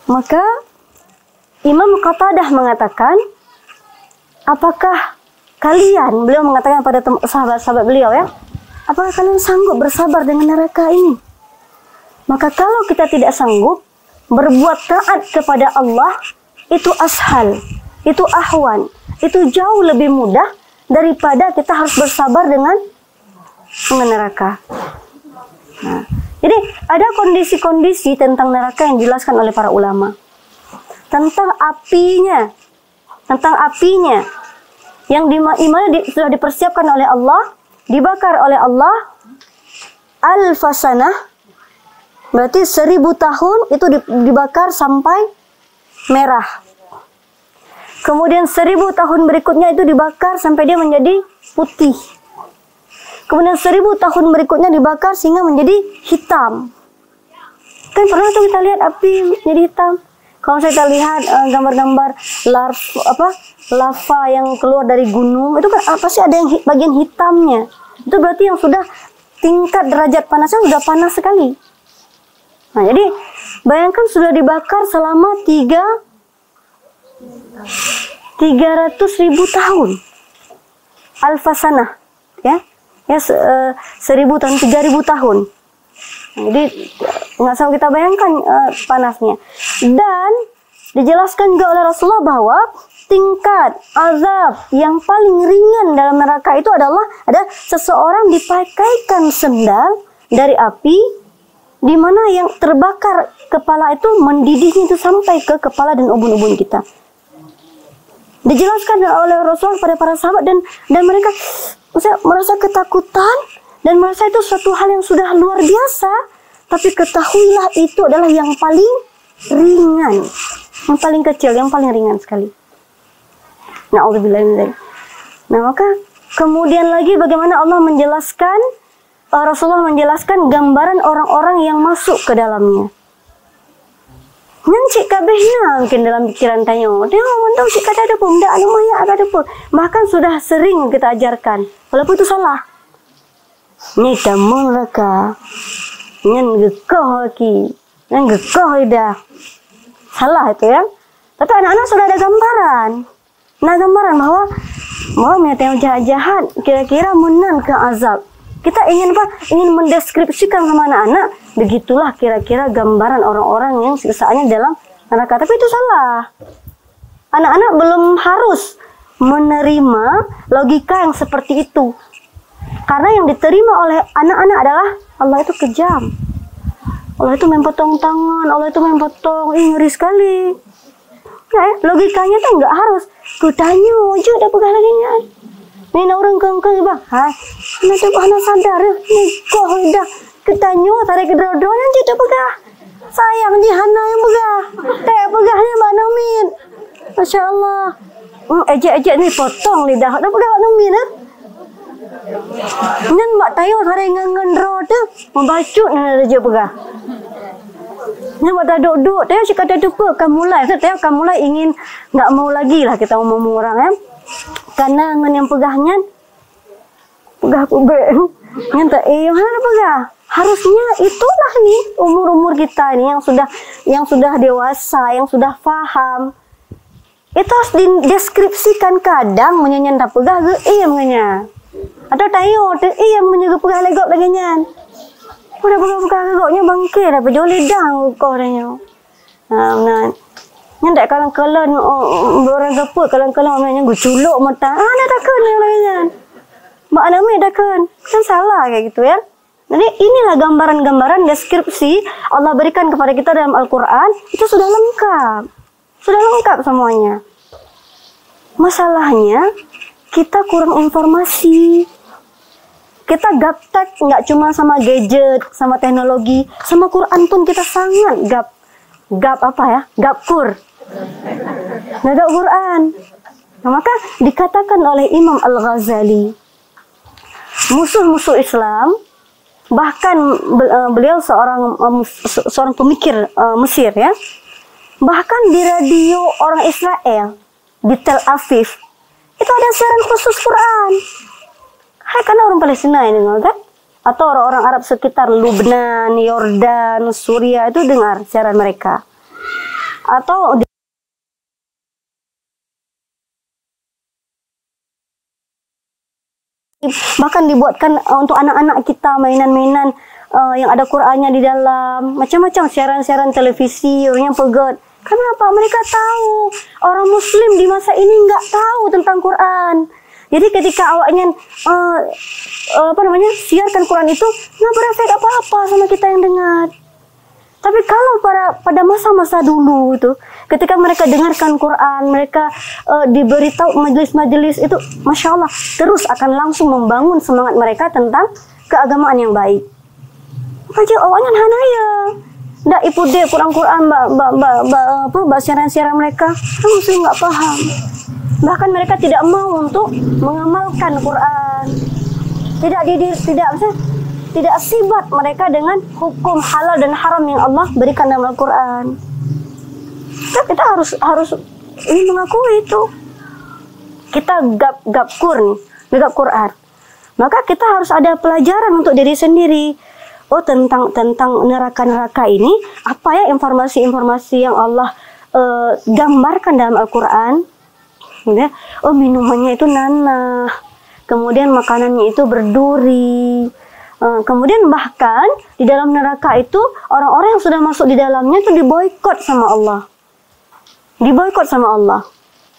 Maka Imam Qatadah mengatakan, apakah kalian, beliau mengatakan pada sahabat-sahabat beliau ya, apakah kalian sanggup bersabar dengan neraka ini? Maka kalau kita tidak sanggup berbuat taat kepada Allah, itu ashal, itu ahwan, itu jauh lebih mudah daripada kita harus bersabar dengan neraka. Nah, jadi ada kondisi-kondisi tentang neraka yang dijelaskan oleh para ulama. Tentang apinya yang sudah dipersiapkan oleh Allah, dibakar oleh Allah, al-fasanah, berarti 1000 tahun itu dibakar sampai merah. Kemudian 1000 tahun berikutnya itu dibakar sampai dia menjadi putih. Kemudian 1000 tahun berikutnya dibakar sehingga menjadi hitam. Kan pernah tuh kita lihat api jadi hitam. Kalau kita lihat gambar-gambar lava yang keluar dari gunung, itu kan pasti ada yang bagian hitamnya. Itu berarti yang sudah tingkat derajat panasnya sudah panas sekali. Nah, jadi bayangkan sudah dibakar selama 300.000 tahun. Al-fasanah, ya 1000 tahun, 3000 tahun. Nah, jadi nggak usah kita bayangkan panasnya. Dan dijelaskan juga oleh Rasulullah bahwa tingkat azab yang paling ringan dalam neraka itu adalah ada seseorang dipakaikan sendal dari api, di mana yang terbakar kepala itu mendidihnya itu sampai ke kepala dan ubun-ubun kita. Dijelaskan oleh Rasulullah pada para sahabat dan mereka merasa ketakutan dan merasa itu suatu hal yang sudah luar biasa. Tapi ketahuilah itu adalah yang paling ringan, yang paling kecil, yang paling ringan sekali. Na'udzubillah min dzalik. Nah, maka kemudian lagi bagaimana Allah menjelaskan, Rasulullah menjelaskan gambaran orang-orang yang masuk ke dalamnya. Nyancik kabehnya mungkin dalam pikiran tanya, dia tahu cik kata ada pun, tak ada maya ada pun. Bahkan sudah sering kita ajarkan, walaupun itu salah. Ni tamu mereka, nyan gekoh lagi, nyan gekoh dah. Salah itu ya. Tapi anak-anak sudah ada gambaran. Nah, gambaran bahwa yang jahat-jahat kira-kira menang ke azab. Kita ingin apa? Ingin mendeskripsikan sama anak-anak, begitulah kira-kira gambaran orang-orang yang siksaannya dalam neraka. Tapi itu salah. Anak-anak belum harus menerima logika yang seperti itu. Karena yang diterima oleh anak-anak adalah Allah itu kejam. Allah itu main potong tangan, Allah itu main potong, ngeri sekali. Nah, logikanya tuh nggak harus. Kutanya aja udah pegang lagi nya. Ini orang kengkeng bang, nanti anak sadar nih kok udah ketanya tarik ke drodonya jadi pegah. Sayang di hana yang pegah, pegahnya Mbak Nomin. Masya Allah. Ejek nih potong lidah, udah pegah Mbak Nomin Nan Mbak Tayo tarik ngangan drodo, membacut nih aja pegah. Ini buat duduk, Tayo cik kata dupa, kamu mulai ingin nggak mau lagi lah kita ngomong orang ya. Karena yang pegahnya pegah pubek yang tak mana pegah harusnya itulah nih umur kita ini yang sudah dewasa, yang sudah paham, itu harus dideskripsikan. Kadang menyanyian tak pegah ge menyanyi atau tayo menjaga pegah legok laginya udah pegah legoknya bangke dah pejol lidah kau danya. Nah nyandak kalang-kalang orang gaput kalang-kalang namanya gue culuk mata. Ada tak kena lagian. Makna bedakan. Kan salah kayak gitu ya. Jadi inilah gambaran-gambaran deskripsi Allah berikan kepada kita dalam Al-Quran. Itu sudah lengkap. Sudah lengkap semuanya. Masalahnya, kita kurang informasi. Kita gaptek nggak cuma sama gadget, sama teknologi. Sama Quran pun kita sangat gap apa ya? Gapkur. Nggak ada Quran. Nah, maka dikatakan oleh Imam Al-Ghazali, musuh-musuh Islam, bahkan beliau seorang pemikir Mesir ya, bahkan di radio orang Israel di Tel Aviv itu ada siaran khusus Quran. Karena orang Palestina ini dengar kan, atau orang-orang Arab sekitar Lubnan, Yordan, Suriah itu dengar siaran mereka, atau bahkan dibuatkan untuk anak-anak kita mainan-mainan yang ada Qur'annya di dalam, macam-macam siaran-siaran televisi, orangnya pegat. Kenapa? Mereka tahu orang Muslim di masa ini nggak tahu tentang Quran. Jadi ketika awaknya siarkan Quran itu nggak berefek apa-apa sama kita yang dengar. Tapi kalau pada masa-masa dulu itu, ketika mereka dengarkan Quran, mereka diberitahu majelis-majelis itu, Masya Allah, terus akan langsung membangun semangat mereka tentang keagamaan yang baik. Aja awalnya hanaya, ndak ipu deh Quran-Quran, mbak siaran-siaran mereka, Muslim nggak paham. Bahkan mereka tidak mau untuk mengamalkan Quran, tidak sibat mereka dengan hukum halal dan haram yang Allah berikan dalam Al-Quran. Kita harus ini mengakui itu. Kita gapkur nih, gap Quran. Maka kita harus ada pelajaran untuk diri sendiri. Oh, tentang neraka-neraka ini, apa ya informasi-informasi yang Allah gambarkan dalam Al-Quran? Ya. Oh, minumannya itu nanah. Kemudian makanannya itu berduri. Kemudian bahkan di dalam neraka itu orang-orang yang sudah masuk di dalamnya itu diboikot sama Allah. Diboikot sama Allah.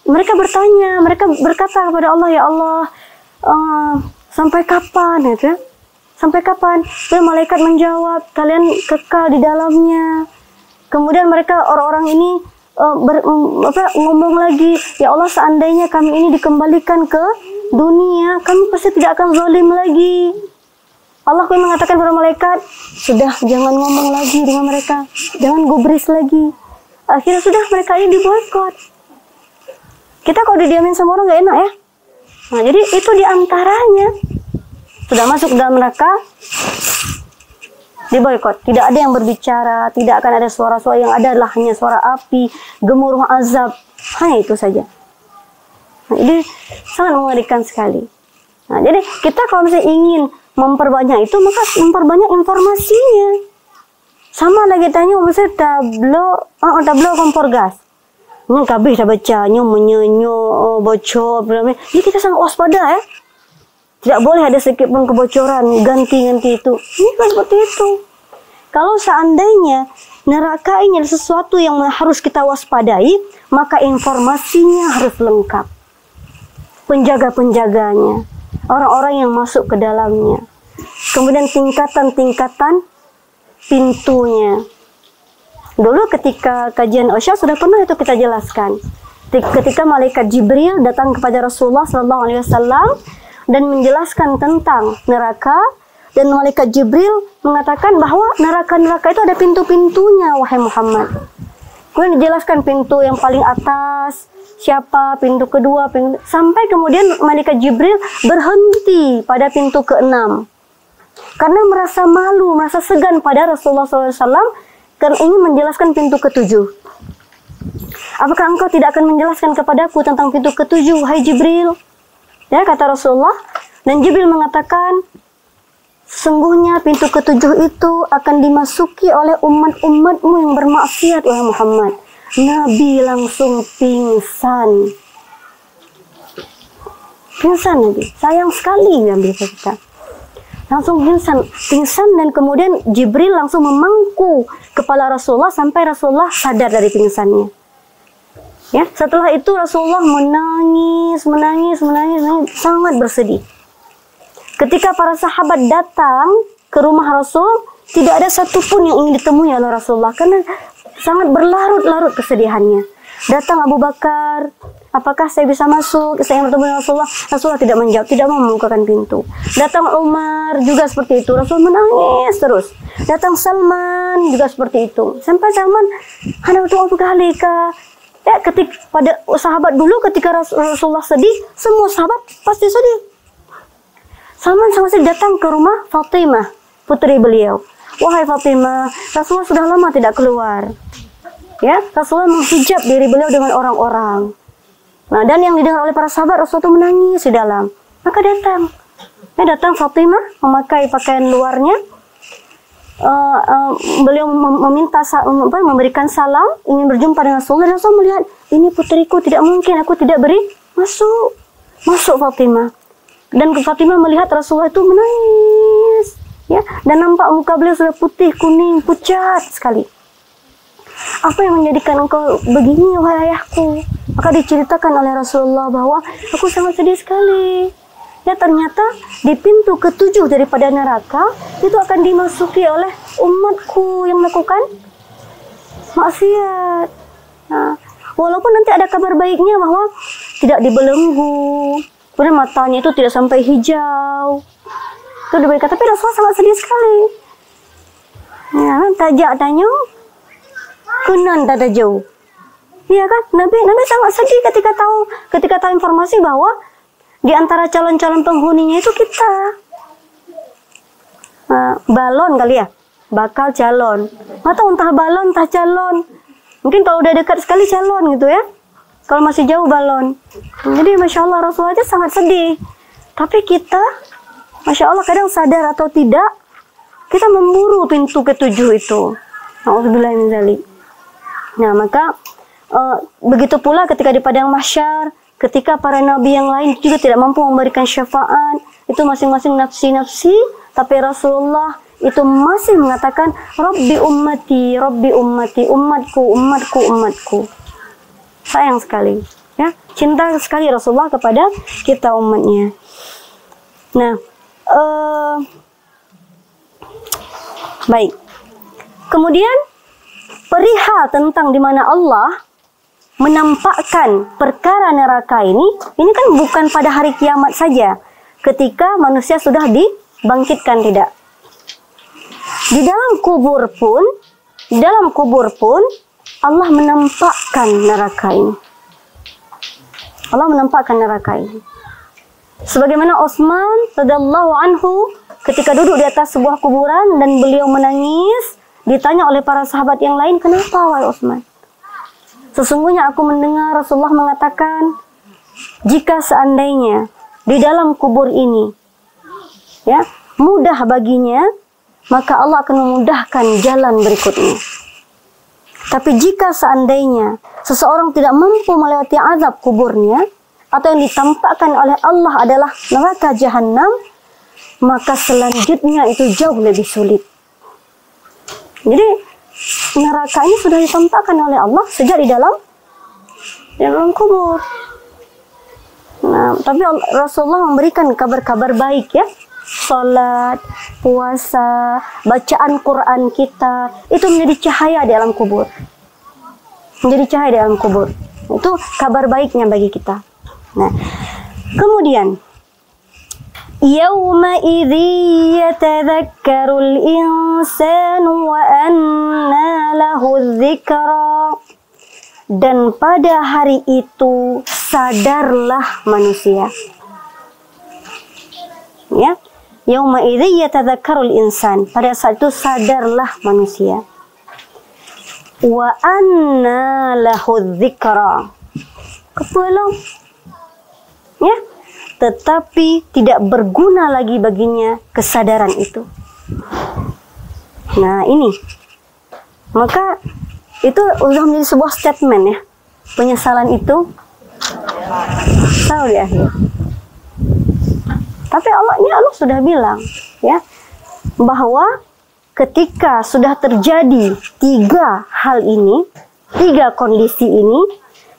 Mereka bertanya, mereka berkata kepada Allah, ya Allah, sampai kapan gitu ya? Sampai kapan? Lalu malaikat menjawab, kalian kekal di dalamnya. Kemudian mereka orang-orang ini ngomong lagi, ya Allah, seandainya kami ini dikembalikan ke dunia, kami pasti tidak akan zalim lagi. Allah pun mengatakan kepada malaikat, sudah jangan ngomong lagi dengan mereka, jangan gubris lagi. Akhirnya sudah mereka ini diboikot. Kita kalau didiamin sama orang nggak enak ya. Nah, jadi itu diantaranya. Sudah masuk dalam neraka, diboikot. Tidak ada yang berbicara, tidak akan ada suara-suara, yang ada adalah hanya suara api, gemuruh azab. Hanya itu saja. Nah, ini sangat mengerikan sekali. Nah, jadi kita kalau misalnya ingin memperbanyak itu, maka memperbanyak informasinya. Sama lagi tanya misalnya tablo kompor gas. Ini kabeh dah baca, menyenyo, bocor, jadi kita sangat waspada ya. Tidak boleh ada sedikit pun kebocoran, ganti itu. Ini kan seperti itu. Kalau seandainya neraka ini sesuatu yang harus kita waspadai, maka informasinya harus lengkap. Penjaga-penjaganya, orang-orang yang masuk ke dalamnya. Kemudian tingkatan-tingkatan pintunya. Dulu ketika kajian Osha sudah pernah itu kita jelaskan. Ketika malaikat Jibril datang kepada Rasulullah SAW dan menjelaskan tentang neraka, dan malaikat Jibril mengatakan bahwa neraka-neraka itu ada pintu-pintunya, wahai Muhammad. Kemudian dijelaskan pintu yang paling atas siapa, pintu kedua, sampai kemudian malaikat Jibril berhenti pada pintu ke-6 karena merasa malu, merasa segan pada Rasulullah SAW karena ingin menjelaskan pintu ke-7. Apakah engkau tidak akan menjelaskan kepadaku tentang pintu ke-7, wahai Jibril? Ya, kata Rasulullah. Dan Jibril mengatakan, sesungguhnya pintu ke-7 itu akan dimasuki oleh umat-umatmu yang bermaksiat, wahai Muhammad. Nabi langsung pingsan. Pingsan Nabi. Sayang sekali Nabi kita. Langsung pingsan dan kemudian Jibril langsung memangku kepala Rasulullah sampai Rasulullah sadar dari pingsannya. Ya, setelah itu Rasulullah menangis, sangat bersedih. Ketika para sahabat datang ke rumah Rasul, tidak ada satupun yang ingin ditemui oleh Rasulullah karena sangat berlarut-larut kesedihannya. Datang Abu Bakar, apakah saya bisa masuk? Saya ingin bertemu dengan Rasulullah. Rasulullah tidak menjawab, tidak mau membukakan pintu. Datang Umar juga seperti itu. Rasul menangis terus. Datang Salman juga seperti itu. Sampai Salman, "Ana berdoa kali kah?" Ya, pada sahabat dulu ketika Rasulullah sedih, semua sahabat pasti sedih. Salman sama sekali datang ke rumah Fatimah, putri beliau. "Wahai Fatimah, Rasulullah sudah lama tidak keluar. Ya, Rasulullah menghijab diri beliau dengan orang-orang." Nah, dan yang didengar oleh para sahabat, Rasulullah itu menangis di dalam. Maka datang Fatimah memakai pakaian luarnya. Beliau memberikan salam, ingin berjumpa dengan Rasulullah. Rasulullah melihat, ini putriku, tidak mungkin aku tidak beri masuk Fatimah. Dan Fatimah melihat Rasulullah itu menangis, ya, dan nampak muka beliau sudah putih, kuning, pucat sekali. "Apa yang menjadikan engkau begini, wahai ayahku?" Maka diceritakan oleh Rasulullah bahwa aku sangat sedih sekali. Ya, ternyata di pintu ke-7 daripada neraka itu akan dimasuki oleh umatku yang melakukan maksiat. Nah, walaupun nanti ada kabar baiknya bahwa tidak dibelenggu, kemudian matanya itu tidak sampai hijau, itu diberikan. Tapi Rasulullah sangat sedih sekali. Ya, tajak tanya, kunan tata jauh. Iya kan, Nabi sangat sedih ketika tahu informasi bahwa di antara calon-calon penghuninya itu kita. Balon kali ya, bakal calon. Atau entah balon, entah calon. Mungkin kalau udah dekat sekali calon gitu ya. Kalau masih jauh balon. Jadi Masya Allah, Rasulullah aja sangat sedih. Tapi kita, Masya Allah, kadang sadar atau tidak, kita memburu pintu ke-7 itu. Na'udzubillah min dzalik. Nah, maka begitu pula ketika di padang mahsyar, ketika para nabi yang lain juga tidak mampu memberikan syafaat, itu masing-masing nafsi-nafsi, tapi Rasulullah itu masih mengatakan, Rabbi ummati, umatku. Sayang sekali, ya, cinta sekali Rasulullah kepada kita umatnya. Nah, baik. Kemudian perihal tentang di mana Allah menampakkan perkara neraka ini kan bukan pada hari kiamat saja, ketika manusia sudah dibangkitkan, tidak. Di dalam kubur pun Allah menampakkan neraka ini. Sebagaimana Utsman radhiyallahu anhu ketika duduk di atas sebuah kuburan dan beliau menangis, ditanya oleh para sahabat yang lain, "Kenapa wahai Utsman?" "Sesungguhnya aku mendengar Rasulullah mengatakan, jika seandainya di dalam kubur ini, ya, mudah baginya, maka Allah akan memudahkan jalan berikutnya. Tapi jika seandainya seseorang tidak mampu melewati azab kuburnya, atau yang ditampakkan oleh Allah adalah neraka jahanam, maka selanjutnya itu jauh lebih sulit." Jadi neraka ini sudah ditampakkan oleh Allah sejak di dalam kubur. Nah, tapi Rasulullah memberikan kabar-kabar baik, ya. Salat, puasa, bacaan Quran kita, itu menjadi cahaya di alam kubur. Itu kabar baiknya bagi kita. Nah, kemudian Yawma idzi yatadhakkarul insanu wa anna lahu dzikra. Dan pada hari itu sadarlah manusia. Ya, Yawma idzi yatadhakkarul insan. Pada saat itu sadarlah manusia. Wa anna lahu dzikra. Kepulauan. Ya. Tetapi tidak berguna lagi baginya kesadaran itu. Nah, ini. Maka itu sudah menjadi sebuah statement, ya. Penyesalan itu selalu di akhir. Tapi Allah sudah bilang, ya, bahwa ketika sudah terjadi 3 hal ini, 3 kondisi ini,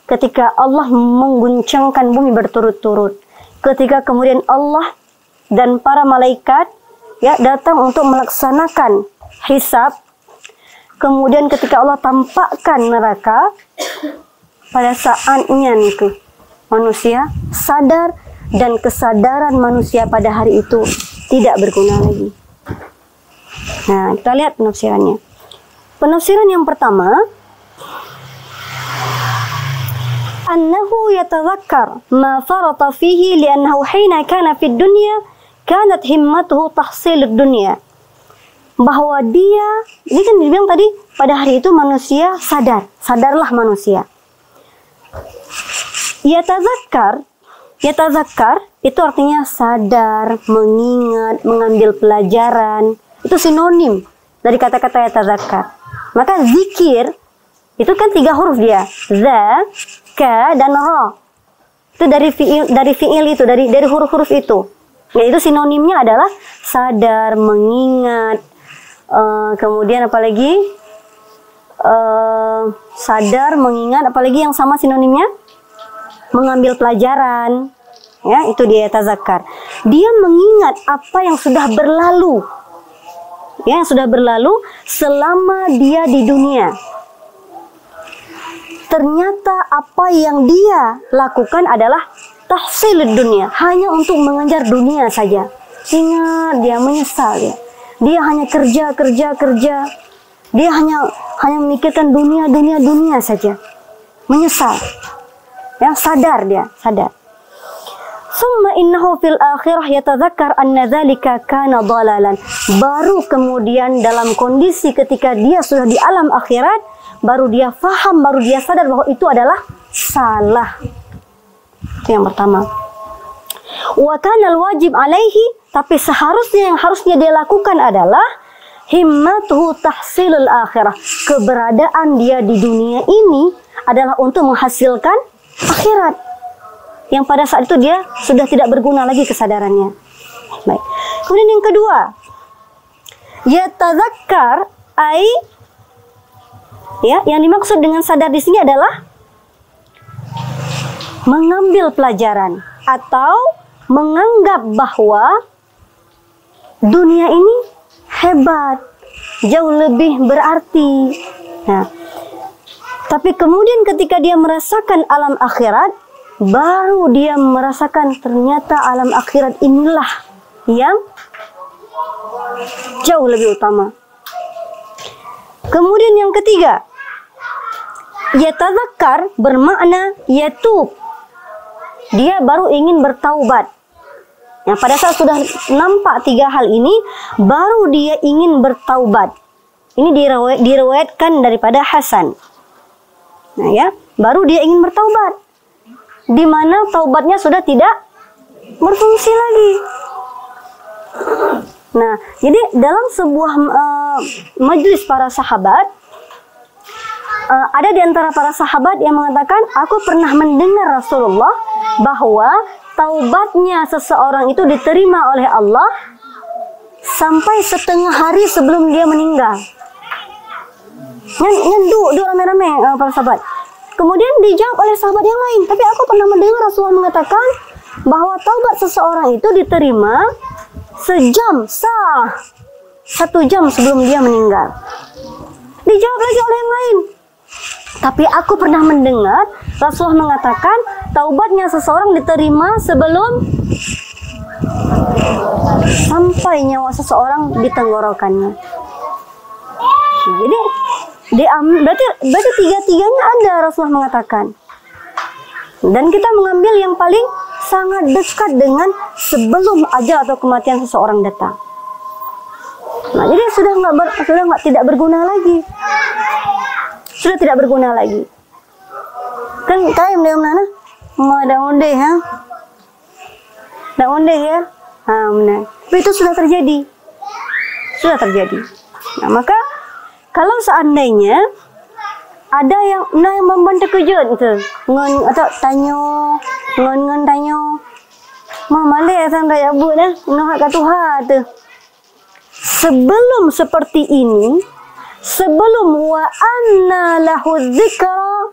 ketika Allah mengguncangkan bumi berturut-turut, ketika kemudian Allah dan para malaikat ya datang untuk melaksanakan hisab. Kemudian ketika Allah tampakkan neraka, pada saatnya itu manusia sadar, dan kesadaran manusia pada hari itu tidak berguna lagi. Nah, kita lihat penafsirannya. Penafsiran yang pertama, annahu yatadhakkar ma farata fihi li'annahu hina kana fid dunya kanat himmatuhu tahsilud dunya. Bahwa dia, ini kan dibilang tadi pada hari itu manusia sadarlah manusia. Yatadzakkar itu artinya sadar, mengingat, mengambil pelajaran. Itu sinonim dari kata-kata yatadzakkar. Maka zikir itu kan 3 huruf dia, za, ka, dan ra. Itu dari fiil itu, dari huruf-huruf itu. Yaitu sinonimnya adalah sadar, mengingat, kemudian apalagi sadar, mengingat, apalagi yang sama sinonimnya mengambil pelajaran. Ya, itu dia tazakkar. Dia mengingat apa yang sudah berlalu. Ya, yang sudah berlalu selama dia di dunia. Ternyata apa yang dia lakukan adalah tahsilud dunia, hanya untuk mengejar dunia saja. Ingat, dia menyesal ya. Dia hanya kerja. Dia hanya memikirkan dunia saja. Menyesal. Ya, sadar dia, sadar. Summa innahu fil akhirah yatadzakkar anna dzalika kana dhalalan. Baru kemudian dalam kondisi ketika dia sudah di alam akhirat, baru dia faham, baru dia sadar bahwa itu adalah salah. Itu yang pertama. Wa kana al-wajib alaihi, tapi seharusnya yang harusnya dia lakukan adalah himmatuhu tahsilul akhirah. Keberadaan dia di dunia ini adalah untuk menghasilkan akhirat, yang pada saat itu dia sudah tidak berguna lagi kesadarannya. Baik. Kemudian yang kedua, yatadzakkar ya, yang dimaksud dengan sadar di sini adalah mengambil pelajaran atau menganggap bahwa dunia ini hebat, jauh lebih berarti. Nah, tapi kemudian ketika dia merasakan alam akhirat, baru dia merasakan ternyata alam akhirat inilah yang jauh lebih utama. Kemudian yang ketiga, yatadzakkar bermakna yatub. Dia baru ingin bertaubat. Yang pada saat sudah nampak 3 hal ini, baru dia ingin bertaubat. Ini diriwayatkan daripada Hasan. Nah ya, baru dia ingin bertaubat. Di mana taubatnya sudah tidak berfungsi lagi. Nah, jadi dalam sebuah majelis para sahabat, ada di antara para sahabat yang mengatakan, aku pernah mendengar Rasulullah bahwa taubatnya seseorang itu diterima oleh Allah sampai setengah hari sebelum dia meninggal. Nyendu rame-rame para sahabat. Kemudian dijawab oleh sahabat yang lain, tapi aku pernah mendengar Rasulullah mengatakan bahwa taubat seseorang itu diterima satu jam sebelum dia meninggal. Dijawab lagi oleh yang lain, tapi aku pernah mendengar Rasulullah mengatakan taubatnya seseorang diterima sebelum sampai nyawa seseorang di tenggorokannya. Jadi berarti 3-3-nya ada Rasulullah mengatakan. Dan kita mengambil yang paling sangat dekat dengan sebelum ajal atau kematian seseorang datang. Nah, jadi sudah tidak berguna lagi. Sudah tidak berguna lagi. Kan kayak mana? Mau ada onde ha? Ada onde ya? Ah, benar. Tapi itu sudah terjadi. Sudah terjadi. Nah, maka kalau seandainya ada yang membantu kejut itu, atau ngon tanyo, mama le sang raya bu dah, ngohak ka Tuhan tu. Sebelum seperti ini, sebelum wa anna lahu dzikra,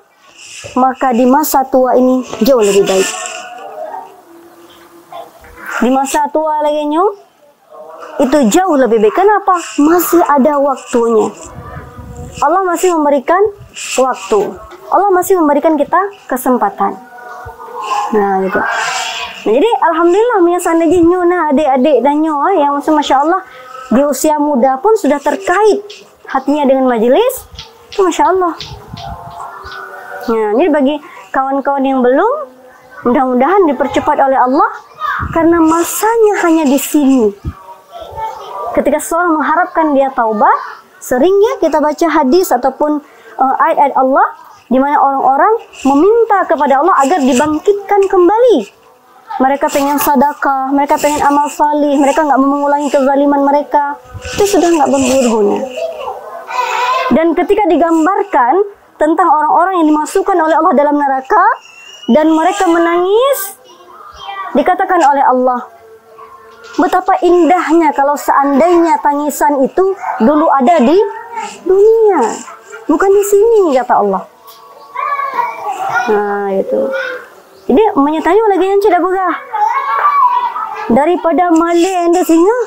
maka di masa tua ini jauh lebih baik. di masa tua lagi nyu, itu jauh lebih baik. Kenapa? Masih ada waktunya. Allah masih memberikan waktu. Allah masih memberikan kita kesempatan. Nah, gitu. Nah, jadi alhamdulillah misalnya nyu, nah adik-adik dan nyu yang masya Allah di usia muda pun sudah terkait hatinya dengan majelis, masya Allah. Nah, jadi bagi kawan-kawan yang belum, mudah-mudahan dipercepat oleh Allah karena masanya hanya di sini. Ketika seseorang mengharapkan dia taubat, seringnya kita baca hadis ataupun ayat-ayat Allah di mana orang-orang meminta kepada Allah agar dibangkitkan kembali. Mereka pengen sedekah, mereka pengen amal salih, mereka nggak mau mengulangi kezaliman mereka. Itu sudah nggak berguna. Dan ketika digambarkan tentang orang-orang yang dimasukkan oleh Allah dalam neraka dan mereka menangis, dikatakan oleh Allah, betapa indahnya kalau seandainya tangisan itu dulu ada di dunia, bukan di sini, kata Allah. Nah, itu. Jadi menyatanya lagi yang tidak begah. Daripada malai anda singa,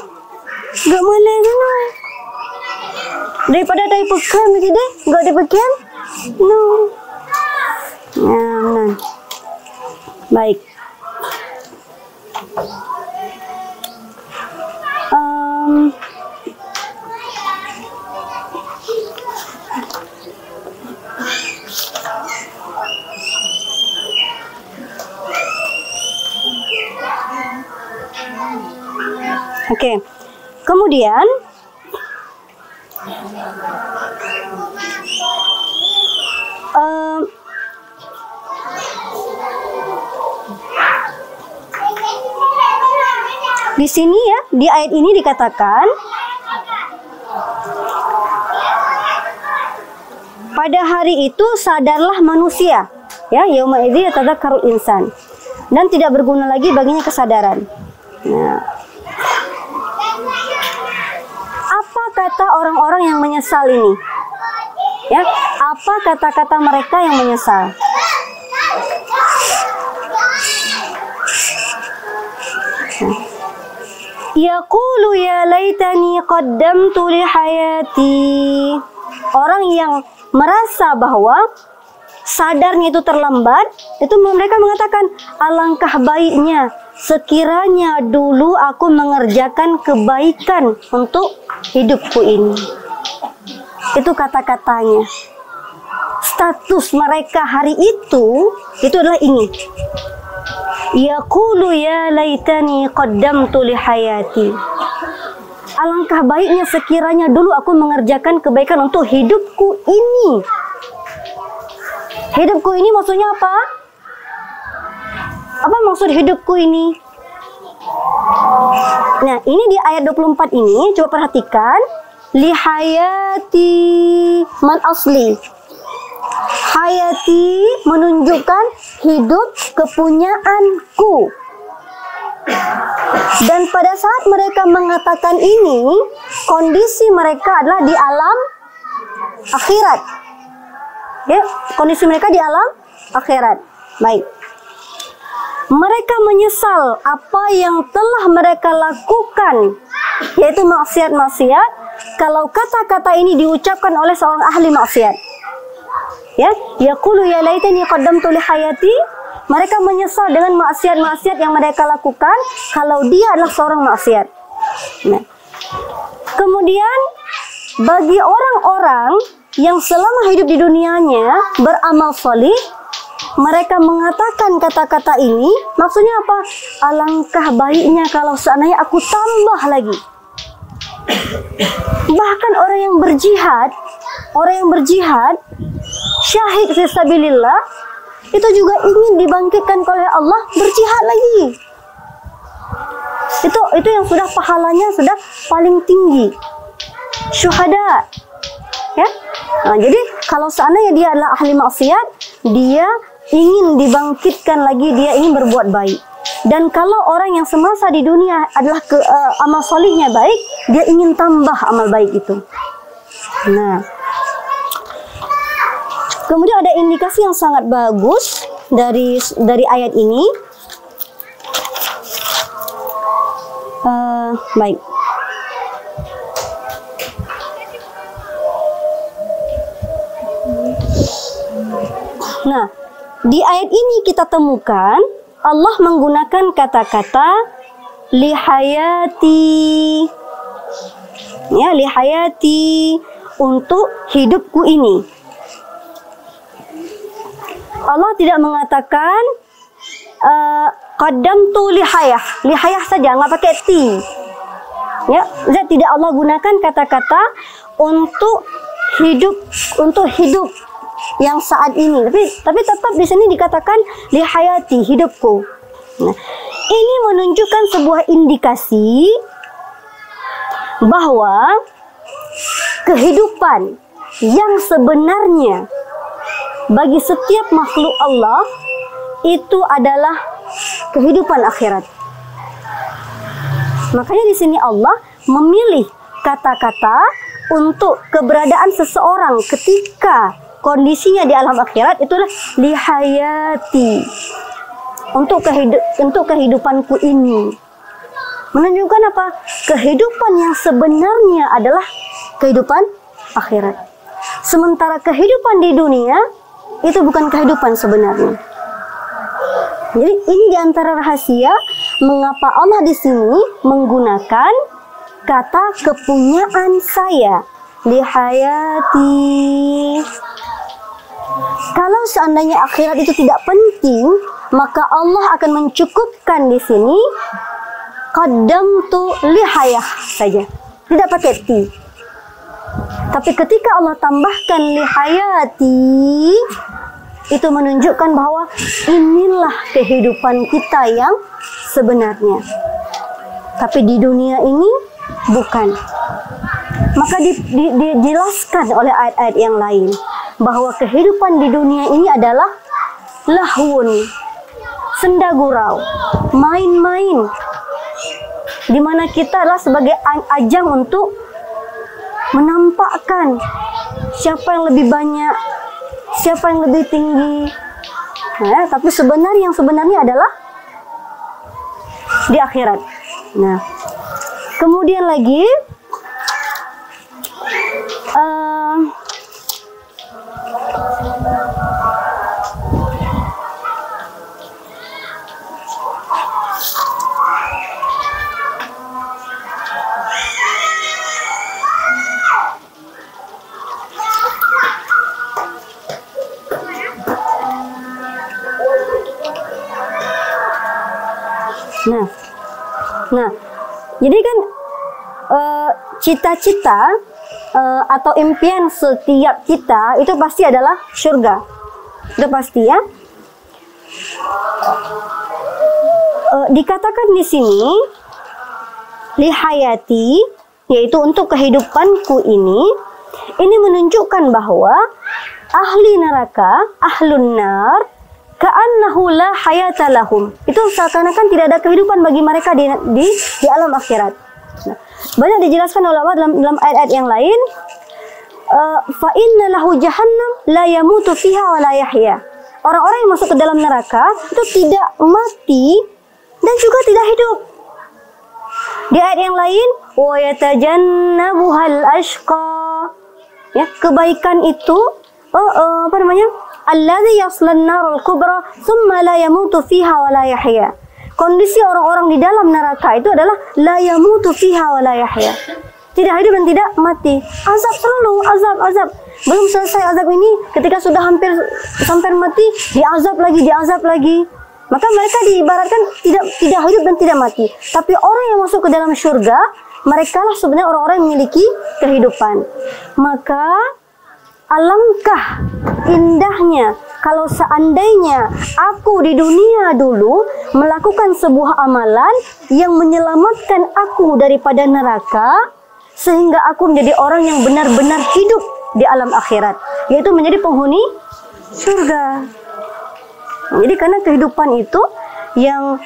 gak malai sana. Daripada dari pekan begitu, gak ada pekan. No. Nah. Baik. Oke. Kemudian di sini ya, di ayat ini dikatakan pada hari itu sadarlah manusia, ya, yauma idzi yatadzakkarul insan, dan tidak berguna lagi baginya kesadaran. Nah, apa kata orang-orang yang menyesal ini? Ya, apa kata-kata mereka yang menyesal? Yaqulu ya laitani qaddamtu li hayati. Orang yang merasa bahwa sadarnya itu terlambat, itu mereka mengatakan, alangkah baiknya sekiranya dulu aku mengerjakan kebaikan untuk hidupku ini. Itu kata-katanya. Status mereka hari itu adalah ini. Yaqulu ya laitani qaddamtu li hayati. Alangkah baiknya sekiranya dulu aku mengerjakan kebaikan untuk hidupku ini. Hidupku ini maksudnya apa? Apa maksud hidupku ini? Nah, ini di ayat 24 ini, coba perhatikan. Li hayati man asli. Hayati menunjukkan hidup kepunyaanku. Dan pada saat mereka mengatakan ini, kondisi mereka adalah di alam akhirat. Ya, kondisi mereka di alam akhirat. Baik. Mereka menyesal apa yang telah mereka lakukan, yaitu maksiat-maksiat, kalau kata-kata ini diucapkan oleh seorang ahli maksiat. Ya, yaqulu ya laitani qaddamtu li hayati. Mereka menyesal dengan maksiat-maksiat yang mereka lakukan kalau dia adalah seorang maksiat. Nah, kemudian bagi orang-orang yang selama hidup di dunianya beramal salih, mereka mengatakan kata-kata ini, maksudnya apa? Alangkah baiknya kalau seandainya aku tambah lagi. Bahkan orang yang berjihad, syahid fisabilillah, itu juga ingin dibangkitkan oleh Allah berjihad lagi. Itu yang sudah pahalanya sudah paling tinggi. Syuhada. Ya. Nah, jadi kalau seandainya dia adalah ahli maksiat, dia ingin dibangkitkan lagi, dia ingin berbuat baik. Dan kalau orang yang semasa di dunia adalah amal solihnya baik, dia ingin tambah amal baik itu. Nah, kemudian ada indikasi yang sangat bagus dari ayat ini. Baik. Nah, di ayat ini kita temukan Allah menggunakan kata-kata lihayati. Ya, lihayati, untuk hidupku ini. Allah tidak mengatakan qaddamtu lihayah. Lihayah saja, nggak pakai ti. Ya, tidak Allah gunakan kata-kata untuk hidup yang saat ini. Tapi tetap di sini dikatakan lihayati, hidupku. Nah, ini menunjukkan sebuah indikasi bahwa kehidupan yang sebenarnya bagi setiap makhluk Allah itu adalah kehidupan akhirat. Makanya di sini Allah memilih kata-kata untuk keberadaan seseorang ketika kondisinya di alam akhirat, itulah lihayati, untuk kehidupanku ini. Menunjukkan apa? Kehidupan yang sebenarnya adalah kehidupan akhirat. Sementara kehidupan di dunia itu bukan kehidupan sebenarnya. Jadi ini diantara rahasia mengapa Allah di sini menggunakan kata kepunyaan saya, lihayati. Kalau seandainya akhirat itu tidak penting, maka Allah akan mencukupkan di sini qaddamtu lihayah saja, tidak pakai ti. Tapi ketika Allah tambahkan lihayati, itu menunjukkan bahwa inilah kehidupan kita yang sebenarnya. Tapi di dunia ini bukan. Maka dijelaskan oleh ayat-ayat yang lain bahwa kehidupan di dunia ini adalah lahwun, senda gurau, main-main, di mana kita adalah sebagai ajang untuk menampakkan siapa yang lebih banyak, siapa yang lebih tinggi. Nah, tapi sebenarnya yang sebenarnya adalah di akhirat. Nah, kemudian lagi Nah, jadi kan cita-cita atau impian setiap kita itu pasti adalah surga. Itu pasti ya. Dikatakan di sini lihayati, yaitu untuk kehidupanku ini menunjukkan bahwa ahli neraka, ahlun nar, ka'annahu la hayata lahum. Itu seakan-akan tidak ada kehidupan bagi mereka di alam akhirat. Nah, banyak dijelaskan ulama dalam ayat-ayat yang lain. Fa inna lahu jahannam la yamutu fiha wa la yahya. Orang-orang yang masuk ke dalam neraka itu tidak mati dan juga tidak hidup. Di ayat yang lain, wa yatajannabuhal ashqa. Ya, kebaikan itu alladzi yaslan narul kubra thumma la yamutu fiha wa la yahya. Kondisi orang-orang di dalam neraka itu adalah la yamutu fiha wa la yahya. Tidak hidup dan tidak mati. Azab selalu, azab. Belum selesai azab ini, ketika sudah hampir mati, diazab lagi. Maka mereka diibaratkan tidak hidup dan tidak mati. Tapi orang yang masuk ke dalam surga, mereka lah sebenarnya orang-orang yang memiliki kehidupan. Maka alangkah indahnya kalau seandainya aku di dunia dulu melakukan sebuah amalan yang menyelamatkan aku daripada neraka, sehingga aku menjadi orang yang benar-benar hidup di alam akhirat, yaitu menjadi penghuni surga. Jadi karena kehidupan itu yang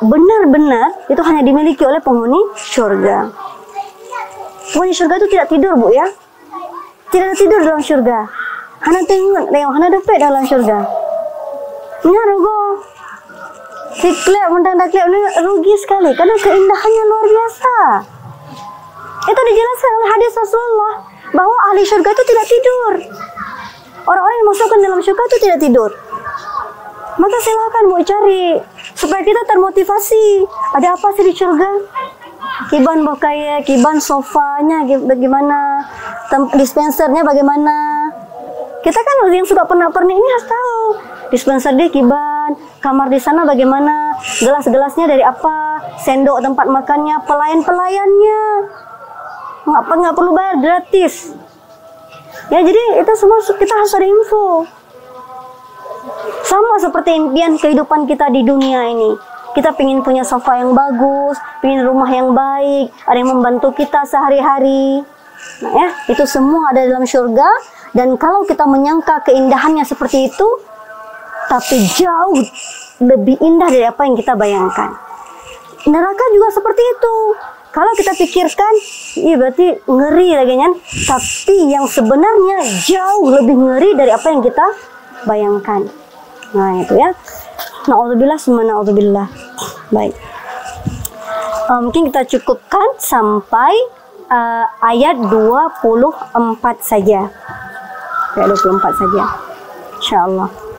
benar-benar itu hanya dimiliki oleh penghuni surga. Penghuni surga itu tidak tidur, Bu, ya. Tidak tidur dalam surga. Hana tengok, hana dapat dalam surga. Nyarogo. Si klep mendadak klep ini rugi sekali karena keindahannya luar biasa. Itu dijelaskan oleh hadis Rasulullah bahwa ahli surga itu tidak tidur. Orang-orang yang masukkan dalam surga itu tidak tidur. Maka silakan mau cari supaya kita termotivasi. Ada apa sih di surga? Kiban bokaya, kiban sofanya bagaimana, dispensernya bagaimana. Kita kan yang suka pernak-pernik ini harus tahu. Dispenser dia kiban, kamar di sana bagaimana, gelas-gelasnya dari apa, sendok tempat makannya, pelayan-pelayannya. Nggak perlu bayar, gratis. Ya, jadi itu semua kita harus ada info. Sama seperti impian kehidupan kita di dunia ini. Kita pengen punya sofa yang bagus, pengen rumah yang baik, ada yang membantu kita sehari-hari. Nah ya, itu semua ada dalam surga. Dan kalau kita menyangka keindahannya seperti itu, tapi jauh lebih indah dari apa yang kita bayangkan. Neraka juga seperti itu. Kalau kita pikirkan, iya berarti ngeri lagi kan? Tapi yang sebenarnya jauh lebih ngeri dari apa yang kita bayangkan. Nah itu ya. Na'udzubillah summa na'udzubillah. Baik. Mungkin kita cukupkan sampai ayat 24 saja. Ayat 24 saja. Insyaallah.